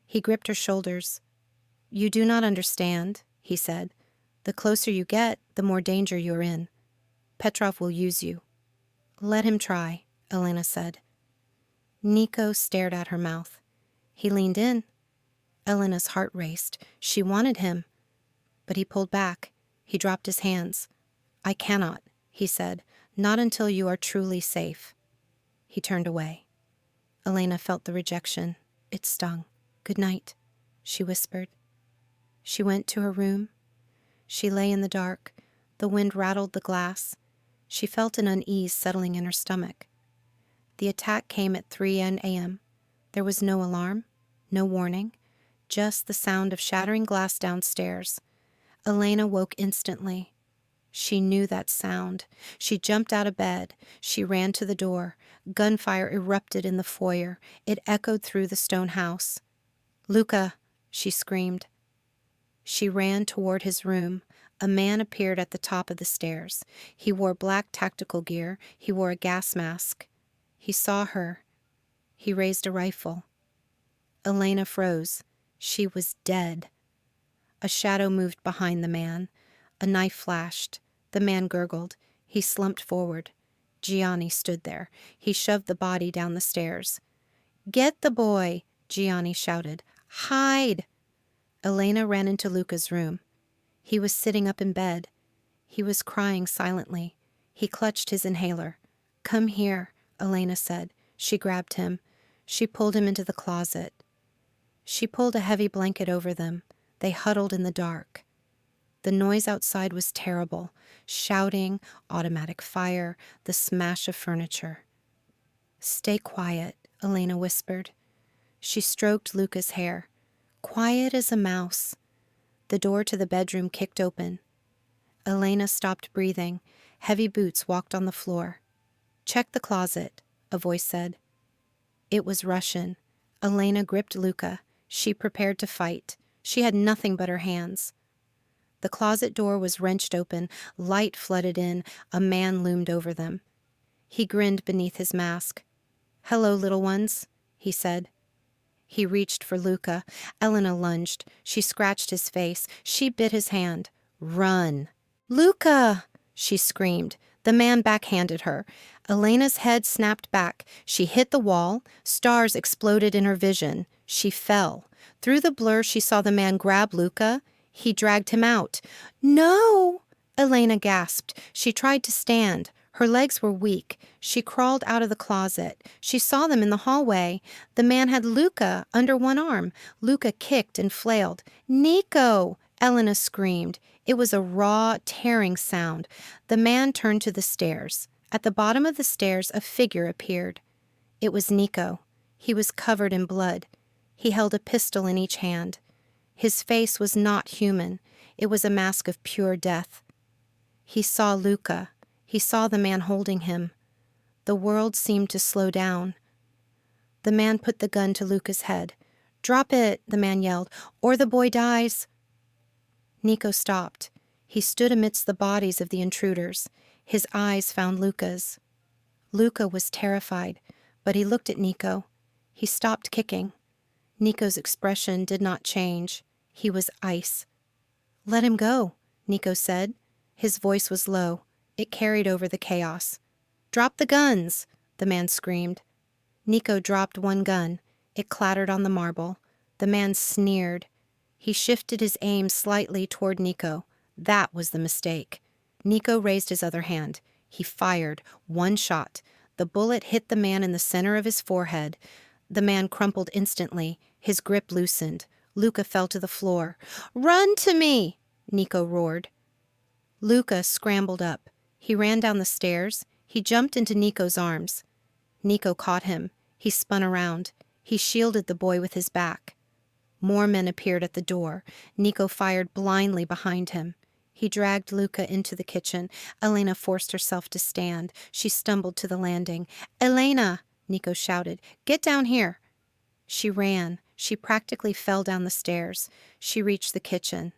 He gripped her shoulders. "You do not understand," he said. "The closer you get, the more danger you're in. Petrov will use you." "Let him try," Elena said. Nico stared at her mouth. He leaned in. Elena's heart raced. She wanted him. But he pulled back. He dropped his hands. "I cannot," he said. "Not until you are truly safe." He turned away. Elena felt the rejection. It stung. "Good night," she whispered. She went to her room. She lay in the dark. The wind rattled the glass. She felt an unease settling in her stomach. The attack came at 3 a.m. There was no alarm, no warning, just the sound of shattering glass downstairs. Elena woke instantly. She knew that sound. She jumped out of bed. She ran to the door. Gunfire erupted in the foyer. It echoed through the stone house. "Luca!" she screamed. She ran toward his room. A man appeared at the top of the stairs. He wore black tactical gear. He wore a gas mask. He saw her. He raised a rifle. Elena froze. She was dead. A shadow moved behind the man. A knife flashed. The man gurgled. He slumped forward. Gianni stood there. He shoved the body down the stairs. "Get the boy!" Gianni shouted. "Hide!" Elena ran into Luca's room. He was sitting up in bed. He was crying silently. He clutched his inhaler. "Come here," Elena said. She grabbed him. She pulled him into the closet. She pulled a heavy blanket over them. They huddled in the dark. The noise outside was terrible. Shouting, automatic fire, the smash of furniture. "Stay quiet," Elena whispered. She stroked Luca's hair. "Quiet as a mouse." The door to the bedroom kicked open. Elena stopped breathing. Heavy boots walked on the floor. "Check the closet," a voice said. It was Russian. Elena gripped Luca. She prepared to fight. She had nothing but her hands. The closet door was wrenched open. Light flooded in. A man loomed over them. He grinned beneath his mask. "Hello, little ones," he said. He reached for Luca. Elena lunged. She scratched his face. She bit his hand. "Run!" "Luca!" she screamed. The man backhanded her. Elena's head snapped back. She hit the wall. Stars exploded in her vision. She fell. Through the blur, she saw the man grab Luca. He dragged him out. "No!" Elena gasped. She tried to stand. Her legs were weak. She crawled out of the closet. She saw them in the hallway. The man had Luca under one arm. Luca kicked and flailed. "Nico!" Elena screamed. It was a raw, tearing sound. The man turned to the stairs. At the bottom of the stairs, a figure appeared. It was Nico. He was covered in blood. He held a pistol in each hand. His face was not human. It was a mask of pure death. He saw Luca. He saw the man holding him. The world seemed to slow down. The man put the gun to Luca's head. "Drop it," the man yelled, "or the boy dies." Nico stopped. He stood amidst the bodies of the intruders. His eyes found Luca's. Luca was terrified, but he looked at Nico. He stopped kicking. Nico's expression did not change. He was ice. "Let him go," Nico said. His voice was low. It carried over the chaos. "Drop the guns," the man screamed. Nico dropped one gun. It clattered on the marble. The man sneered. He shifted his aim slightly toward Nico. That was the mistake. Nico raised his other hand. He fired. One shot. The bullet hit the man in the center of his forehead. The man crumpled instantly. His grip loosened. Luca fell to the floor. "Run to me!" Nico roared. Luca scrambled up. He ran down the stairs. He jumped into Nico's arms. Nico caught him. He spun around. He shielded the boy with his back. More men appeared at the door. Nico fired blindly behind him. He dragged Luca into the kitchen. Elena forced herself to stand. She stumbled to the landing. "Elena!" Nico shouted. "Get down here!" She ran. She practically fell down the stairs. She reached the kitchen.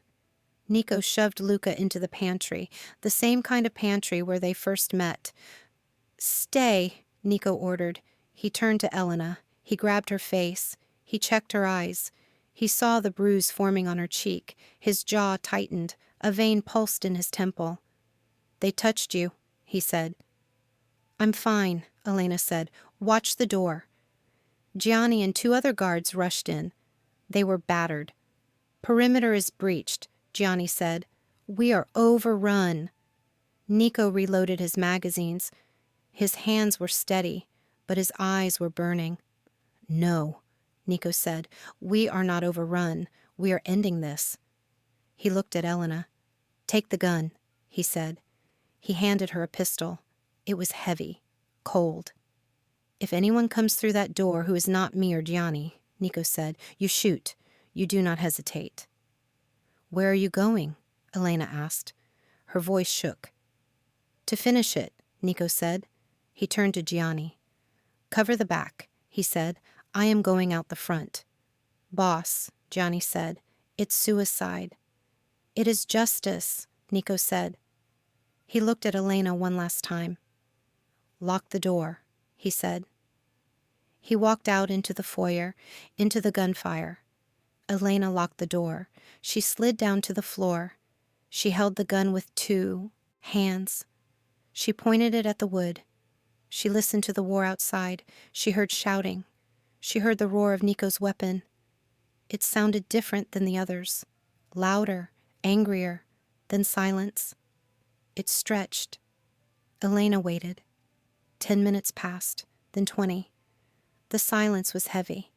Nico shoved Luca into the pantry, the same kind of pantry where they first met. "Stay," Nico ordered. He turned to Elena. He grabbed her face. He checked her eyes. He saw the bruise forming on her cheek. His jaw tightened. A vein pulsed in his temple. "They touched you," he said. "I'm fine," Elena said. "Watch the door." Gianni and 2 other guards rushed in. They were battered. "Perimeter is breached," Gianni said. "We are overrun." Nico reloaded his magazines. His hands were steady, but his eyes were burning. "No," Nico said. "We are not overrun. We are ending this." He looked at Elena. "Take the gun," he said. He handed her a pistol. It was heavy, cold. "If anyone comes through that door who is not me or Gianni," Nico said, "you shoot. You do not hesitate." "Where are you going?" Elena asked. Her voice shook. "To finish it," Nico said. He turned to Gianni. "Cover the back," he said. "I am going out the front." "Boss," Gianni said, "it's suicide." "It is justice," Nico said. He looked at Elena one last time. "Lock the door," he said. He walked out into the foyer, into the gunfire. Elena locked the door. She slid down to the floor. She held the gun with 2 hands. She pointed it at the wood. She listened to the war outside. She heard shouting. She heard the roar of Nico's weapon. It sounded different than the others. Louder, angrier, then silence. It stretched. Elena waited. 10 minutes passed, then 20. The silence was heavy.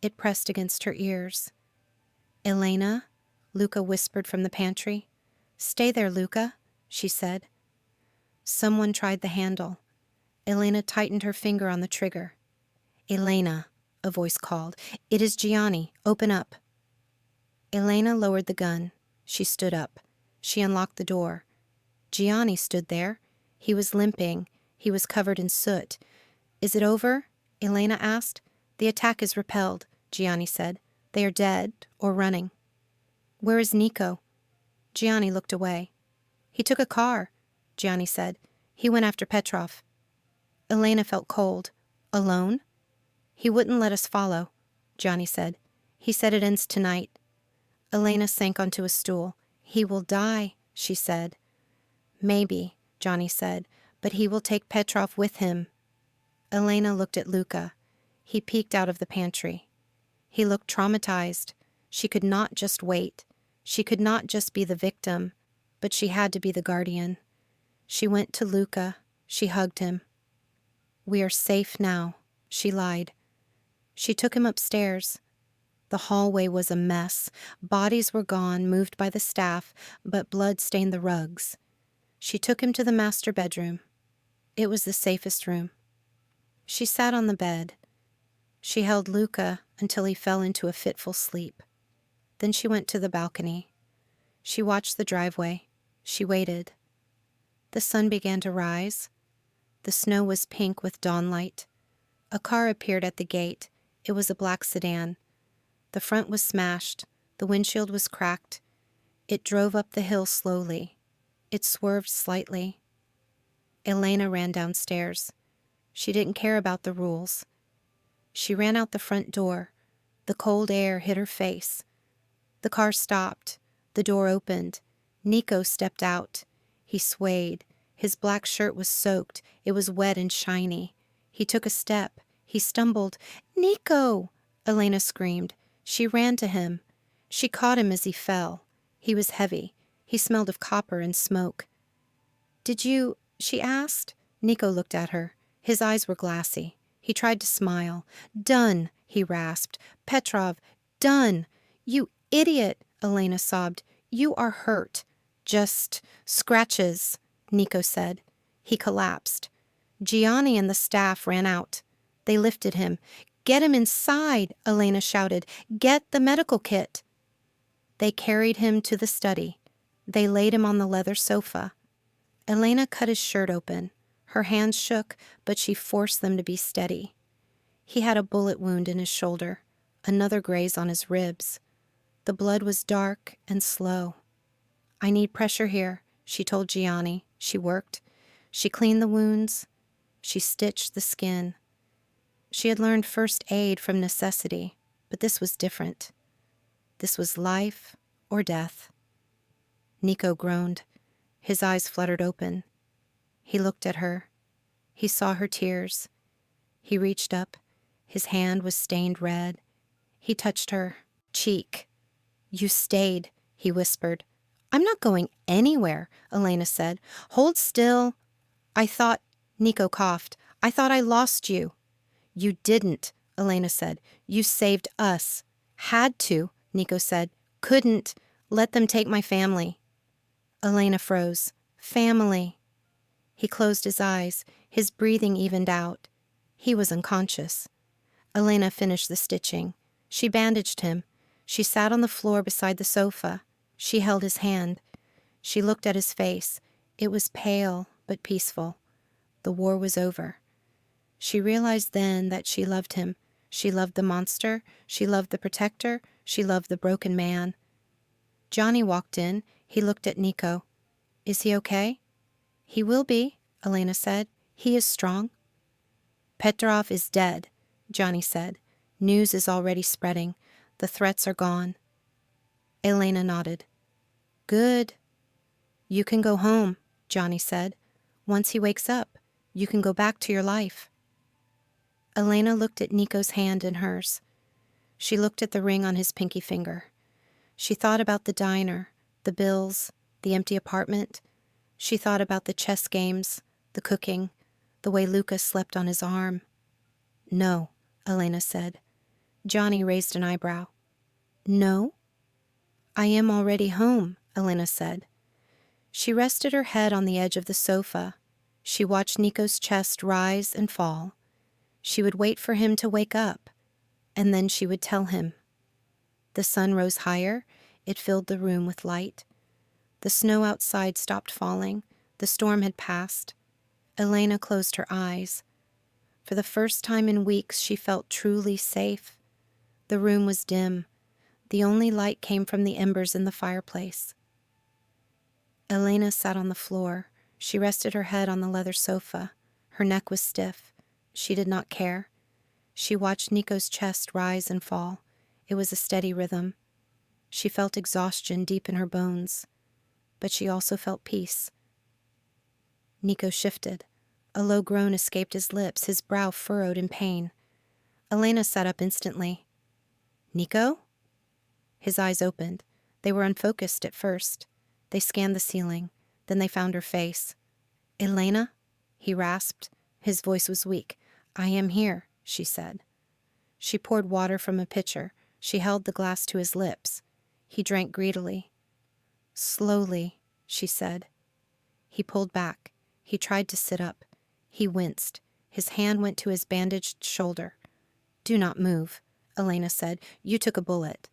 It pressed against her ears. "Elena," Luca whispered from the pantry. "Stay there, Luca," she said. Someone tried the handle. Elena tightened her finger on the trigger. "Elena," a voice called. "It is Gianni. Open up." Elena lowered the gun. She stood up. She unlocked the door. Gianni stood there. He was limping. He was covered in soot. "Is it over?" Elena asked. "The attack is repelled," Gianni said. "They are dead or running." "Where is Nico?" Gianni looked away. "He took a car," Gianni said. "He went after Petrov." Elena felt cold. "Alone?" "He wouldn't let us follow," Gianni said. "He said it ends tonight." Elena sank onto a stool. "He will die," she said. "Maybe," Gianni said, but he will take Petrov with him. Elena looked at Luka. He peeked out of the pantry. He looked traumatized. She could not just wait. She could not just be the victim, but she had to be the guardian. She went to Luka. She hugged him. "We are safe now," she lied. She took him upstairs. The hallway was a mess. Bodies were gone, moved by the staff, but blood stained the rugs. She took him to the master bedroom. It was the safest room. She sat on the bed. She held Luka until he fell into a fitful sleep. Then she went to the balcony. She watched the driveway. She waited. The sun began to rise. The snow was pink with dawnlight. A car appeared at the gate. It was a black sedan. The front was smashed. The windshield was cracked. It drove up the hill slowly. It swerved slightly. Elena ran downstairs. She didn't care about the rules. She ran out the front door. The cold air hit her face. The car stopped. The door opened. Nico stepped out. He swayed. His black shirt was soaked. It was wet and shiny. He took a step. He stumbled. "Nico!" Elena screamed. She ran to him. She caught him as he fell. He was heavy. He smelled of copper and smoke. "Did you?" she asked. Nico looked at her. His eyes were glassy. He tried to smile. "Done," he rasped. "Petrov, done." "You idiot," Elena sobbed. "You are hurt." "Just scratches," Nico said. He collapsed. Gianni and the staff ran out. They lifted him. "Get him inside," Elena shouted. "Get the medical kit." They carried him to the study. They laid him on the leather sofa. Elena cut his shirt open. Her hands shook, but she forced them to be steady. He had a bullet wound in his shoulder, another graze on his ribs. The blood was dark and slow. "I need pressure here," she told Gianni. She worked. She cleaned the wounds. She stitched the skin. She had learned first aid from necessity, but this was different. This was life or death. Nico groaned. His eyes fluttered open. He looked at her. He saw her tears. He reached up. His hand was stained red. He touched her cheek. "You stayed," he whispered. "I'm not going anywhere," Elena said. "Hold still." "I thought," Nico coughed, "I thought I lost you." "You didn't," Elena said. "You saved us." "Had to," Nico said. "Couldn't. Let them take my family." Elena froze. "Family." He closed his eyes. His breathing evened out. He was unconscious. Elena finished the stitching. She bandaged him. She sat on the floor beside the sofa. She held his hand. She looked at his face. It was pale but peaceful. The war was over. She realized then that she loved him. She loved the monster. She loved the protector. She loved the broken man. Johnny walked in. He looked at Nico. "Is he okay?" "He will be," Elena said. "He is strong." "Petrov is dead," Johnny said. "News is already spreading. The threats are gone." Elena nodded. "Good." "You can go home," Johnny said. "Once he wakes up, you can go back to your life." Elena looked at Nico's hand in hers. She looked at the ring on his pinky finger. She thought about the diner, the bills, the empty apartment. She thought about the chess games, the cooking, the way Lucas slept on his arm. "No," Elena said. Johnny raised an eyebrow. "No?" "I am already home," Elena said. She rested her head on the edge of the sofa. She watched Nico's chest rise and fall. She would wait for him to wake up, and then she would tell him. The sun rose higher. It filled the room with light. The snow outside stopped falling. The storm had passed. Elena closed her eyes. For the first time in weeks, she felt truly safe. The room was dim. The only light came from the embers in the fireplace. Elena sat on the floor. She rested her head on the leather sofa. Her neck was stiff. She did not care. She watched Nico's chest rise and fall. It was a steady rhythm. She felt exhaustion deep in her bones, but she also felt peace. Nico shifted. A low groan escaped his lips, his brow furrowed in pain. Elena sat up instantly. "Nico?" His eyes opened. They were unfocused at first. They scanned the ceiling. Then they found her face. "Elena?" he rasped. His voice was weak. "I am here," she said. She poured water from a pitcher. She held the glass to his lips. He drank greedily. "Slowly," she said. He pulled back. He tried to sit up. He winced. His hand went to his bandaged shoulder. "Do not move," Elena said. "You took a bullet."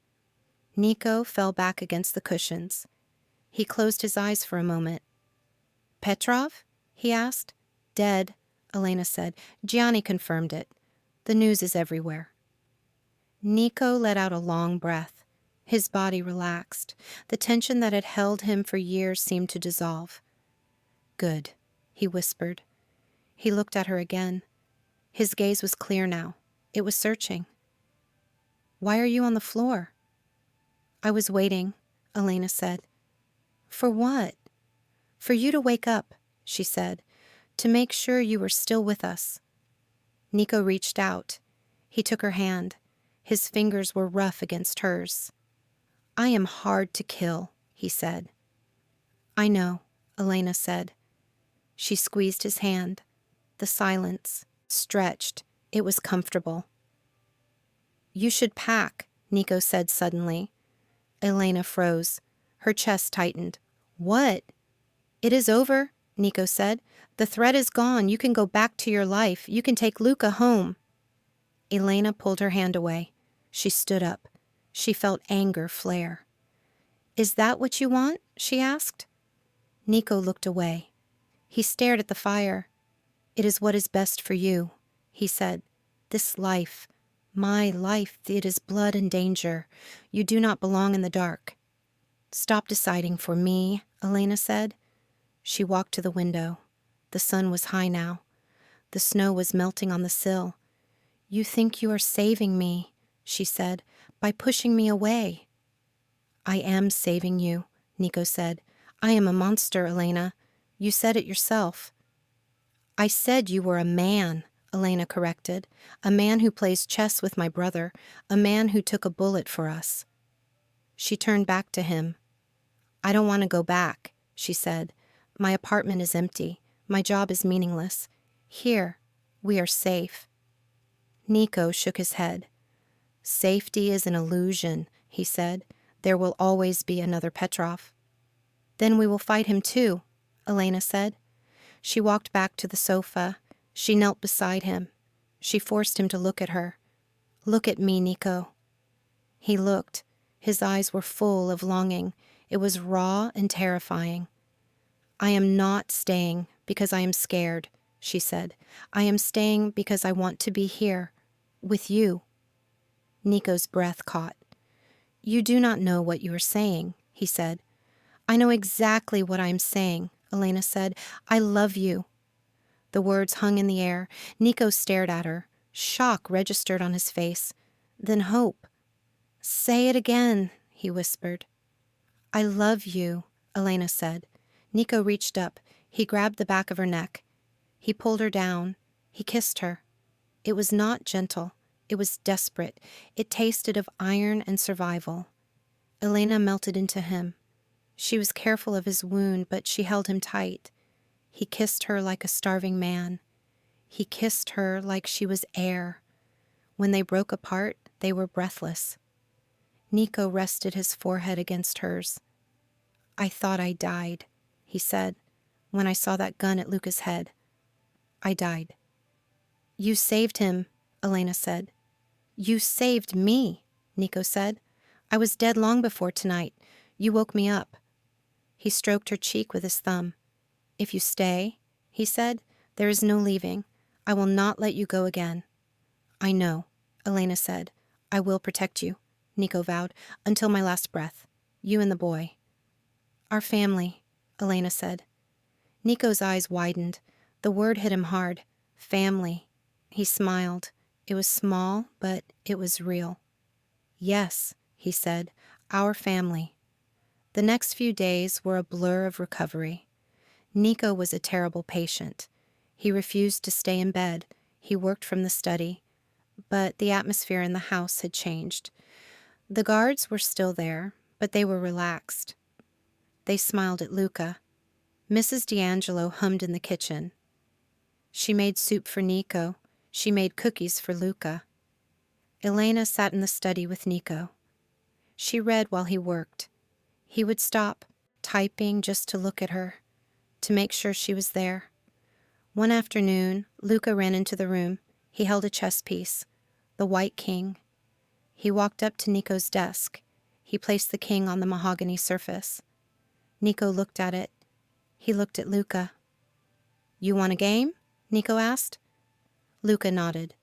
Nico fell back against the cushions. He closed his eyes for a moment. "Petrov?" he asked. "Dead," Elena said. "Gianni confirmed it. The news is everywhere." Nico let out a long breath. His body relaxed. The tension that had held him for years seemed to dissolve. "Good," he whispered. He looked at her again. His gaze was clear now. It was searching. "Why are you on the floor?" "I was waiting," Elena said. "For what?" "For you to wake up," she said. "To make sure you were still with us." Nico reached out. He took her hand. His fingers were rough against hers. "I am hard to kill," he said. "I know," Elena said. She squeezed his hand. The silence stretched. It was comfortable. "You should pack," Nico said suddenly. Elena froze. Her chest tightened. "What?" "It is over," Nico said. "The threat is gone. You can go back to your life. You can take Luca home." Elena pulled her hand away. She stood up. She felt anger flare. "Is that what you want?" she asked. Nico looked away. He stared at the fire. "It is what is best for you," he said. "This life, my life, it is blood and danger. You do not belong in the dark." "Stop deciding for me," Elena said. She walked to the window. The sun was high now. The snow was melting on the sill. "You think you are saving me," she said, "by pushing me away." "I am saving you," Nico said. "I am a monster, Elena. You said it yourself." "I said you were a man," Elena corrected. "A man who plays chess with my brother. A man who took a bullet for us." She turned back to him. "I don't want to go back," she said. "My apartment is empty. My job is meaningless. Here, we are safe." Nico shook his head. "Safety is an illusion," he said. "There will always be another Petrov." "Then we will fight him too," Elena said. She walked back to the sofa. She knelt beside him. She forced him to look at her. "Look at me, Nico." He looked. His eyes were full of longing. It was raw and terrifying. "I am not staying because I am scared," she said. "I am staying because I want to be here, with you." Nico's breath caught. "You do not know what you are saying," he said. "I know exactly what I am saying," Elena said. "I love you." The words hung in the air. Nico stared at her. Shock registered on his face. Then hope. "Say it again," he whispered. "I love you," Elena said. Nico reached up. He grabbed the back of her neck. He pulled her down. He kissed her. It was not gentle. It was desperate. It tasted of iron and survival. Elena melted into him. She was careful of his wound, but she held him tight. He kissed her like a starving man. He kissed her like she was air. When they broke apart, they were breathless. Nico rested his forehead against hers. "I thought I died," he said, "when I saw that gun at Luca's head. I died." "You saved him," Elena said. "You saved me," Nico said. "I was dead long before tonight. You woke me up." He stroked her cheek with his thumb. "If you stay," he said, "there is no leaving. I will not let you go again." "I know," Elena said. "I will protect you," Nico vowed, "until my last breath. You and the boy." "Our family," Elena said. Nico's eyes widened. The word hit him hard. Family. He smiled. It was small, but it was real. "Yes," he said, "our family." The next few days were a blur of recovery. Nico was a terrible patient. He refused to stay in bed. He worked from the study. But the atmosphere in the house had changed. The guards were still there, but they were relaxed. They smiled at Luca. Mrs. D'Angelo hummed in the kitchen. She made soup for Nico. She made cookies for Luca. Elena sat in the study with Nico. She read while he worked. He would stop, typing just to look at her, to make sure she was there. One afternoon, Luca ran into the room. He held a chess piece, the white king. He walked up to Nico's desk. He placed the king on the mahogany surface. Nico looked at it. He looked at Luca. "You want a game?" Nico asked. Luca nodded.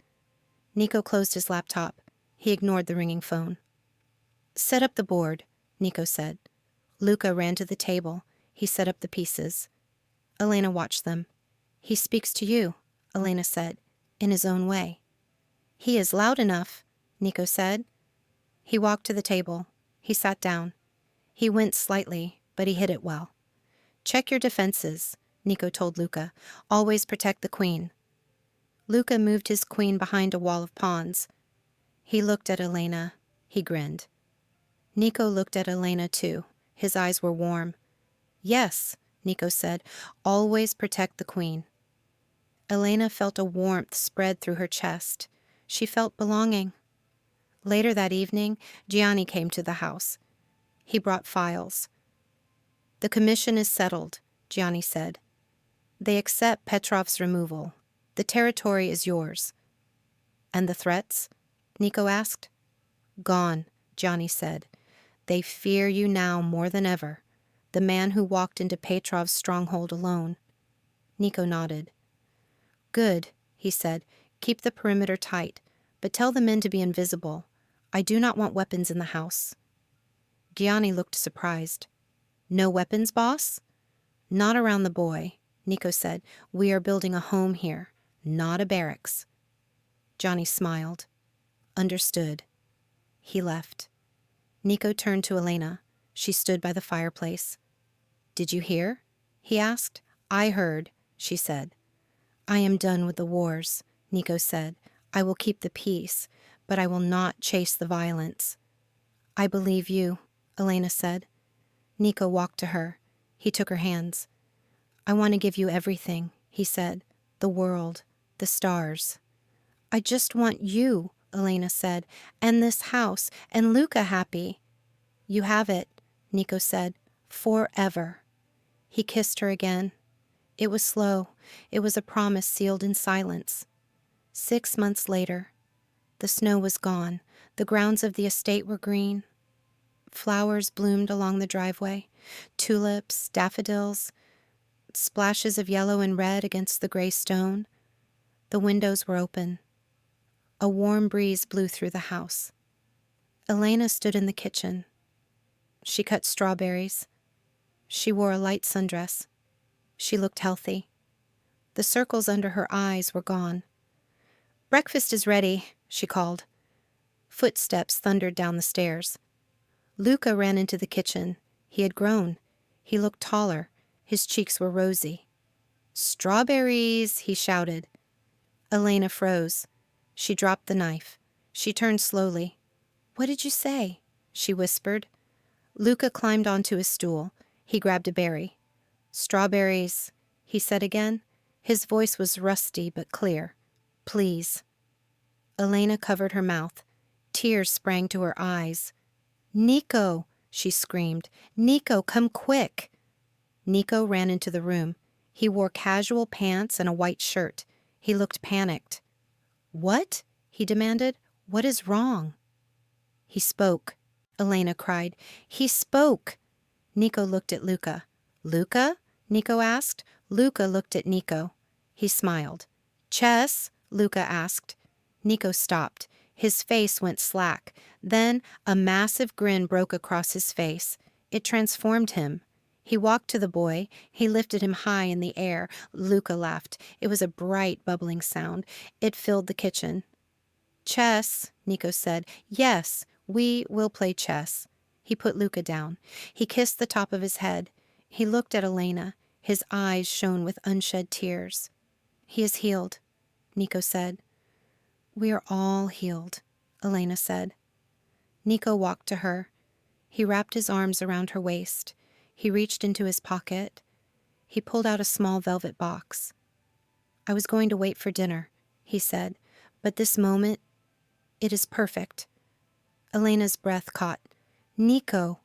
Nico closed his laptop. He ignored the ringing phone. "Set up the board," Nico said. Luca ran to the table. He set up the pieces. Elena watched them. "He speaks to you," Elena said, in his own way. "He is loud enough," Nico said. He walked to the table. He sat down. He winced slightly, but he hit it well. "Check your defenses," Nico told Luca. "Always protect the queen." Luca moved his queen behind a wall of pawns. He looked at Elena. He grinned. Nico looked at Elena, too. His eyes were warm. "Yes," Nico said, "always protect the queen." Elena felt a warmth spread through her chest. She felt belonging. Later that evening, Gianni came to the house. He brought files. "The commission is settled," Gianni said. "They accept Petrov's removal. The territory is yours." "And the threats?" Nico asked. "Gone," Gianni said. "They fear you now more than ever. The man who walked into Petrov's stronghold alone." Nico nodded. "Good," he said. "Keep the perimeter tight, but tell the men to be invisible. I do not want weapons in the house." Gianni looked surprised. "No weapons, boss?" "Not around the boy," Nico said. "We are building a home here, not a barracks." Johnny smiled. "Understood." He left. Nico turned to Elena. She stood by the fireplace. "Did you hear?" he asked. "I heard," she said. "I am done with the wars," Nico said. "I will keep the peace, but I will not chase the violence." "I believe you," Elena said. Nico walked to her. He took her hands. "I want to give you everything," he said. "The world, the stars." "I just want you," Elena said, "and this house, and Luca happy." "You have it," Nico said. "Forever." He kissed her again. It was slow. It was a promise sealed in silence. 6 months later, the snow was gone. The grounds of the estate were green. Flowers bloomed along the driveway. Tulips, daffodils, splashes of yellow and red against the gray stone. The windows were open. A warm breeze blew through the house. Elena stood in the kitchen. She cut strawberries. She wore a light sundress. She looked healthy. The circles under her eyes were gone. "Breakfast is ready," she called. Footsteps thundered down the stairs. Luca ran into the kitchen. He had grown. He looked taller. His cheeks were rosy. "Strawberries!" he shouted. Elena froze. She dropped the knife. She turned slowly. "What did you say?" she whispered. Luca climbed onto his stool. He grabbed a berry. "Strawberries," he said again. His voice was rusty but clear. "Please." Elena covered her mouth. Tears sprang to her eyes. "Nico!" she screamed. "Nico, come quick!" Nico ran into the room. He wore casual pants and a white shirt. He looked panicked. "What?" he demanded. "What is wrong?" "He spoke," Elena cried. "He spoke!" Nico looked at Luca. "Luca?" Nico asked. Luca looked at Nico. He smiled. "Chess?" Luca asked. Nico stopped. His face went slack. Then a massive grin broke across his face. It transformed him. He walked to the boy. He lifted him high in the air. Luca laughed. It was a bright, bubbling sound. It filled the kitchen. "Chess," Nico said. "Yes, we will play chess." He put Luca down. He kissed the top of his head. He looked at Elena. His eyes shone with unshed tears. He is healed, Nico said. We are all healed, Elena said. Nico walked to her. He wrapped his arms around her waist. He reached into his pocket. He pulled out a small velvet box. I was going to wait for dinner, he said, but this moment, it is perfect. Elena's breath caught. Nico!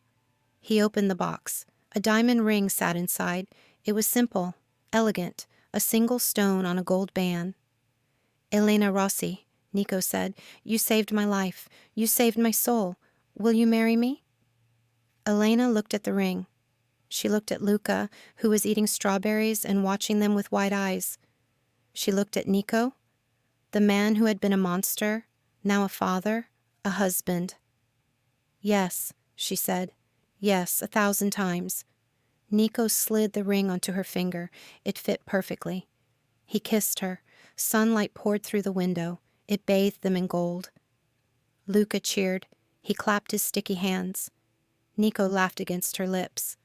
He opened the box. A diamond ring sat inside. It was simple, elegant, a single stone on a gold band. Elena Rossi, Nico said, you saved my life. You saved my soul. Will you marry me? Elena looked at the ring. She looked at Luca, who was eating strawberries and watching them with wide eyes. She looked at Nico, the man who had been a monster, now a father, a husband. Yes, she said. Yes, 1,000 times. Nico slid the ring onto her finger. It fit perfectly. He kissed her. Sunlight poured through the window. It bathed them in gold. Luca cheered. He clapped his sticky hands. Nico laughed against her lips.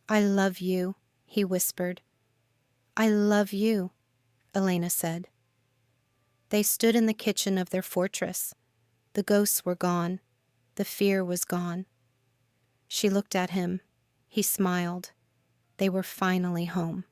I love you, he whispered. I love you, Elena said. They stood in the kitchen of their fortress. The ghosts were gone. The fear was gone. She looked at him. He smiled. They were finally home.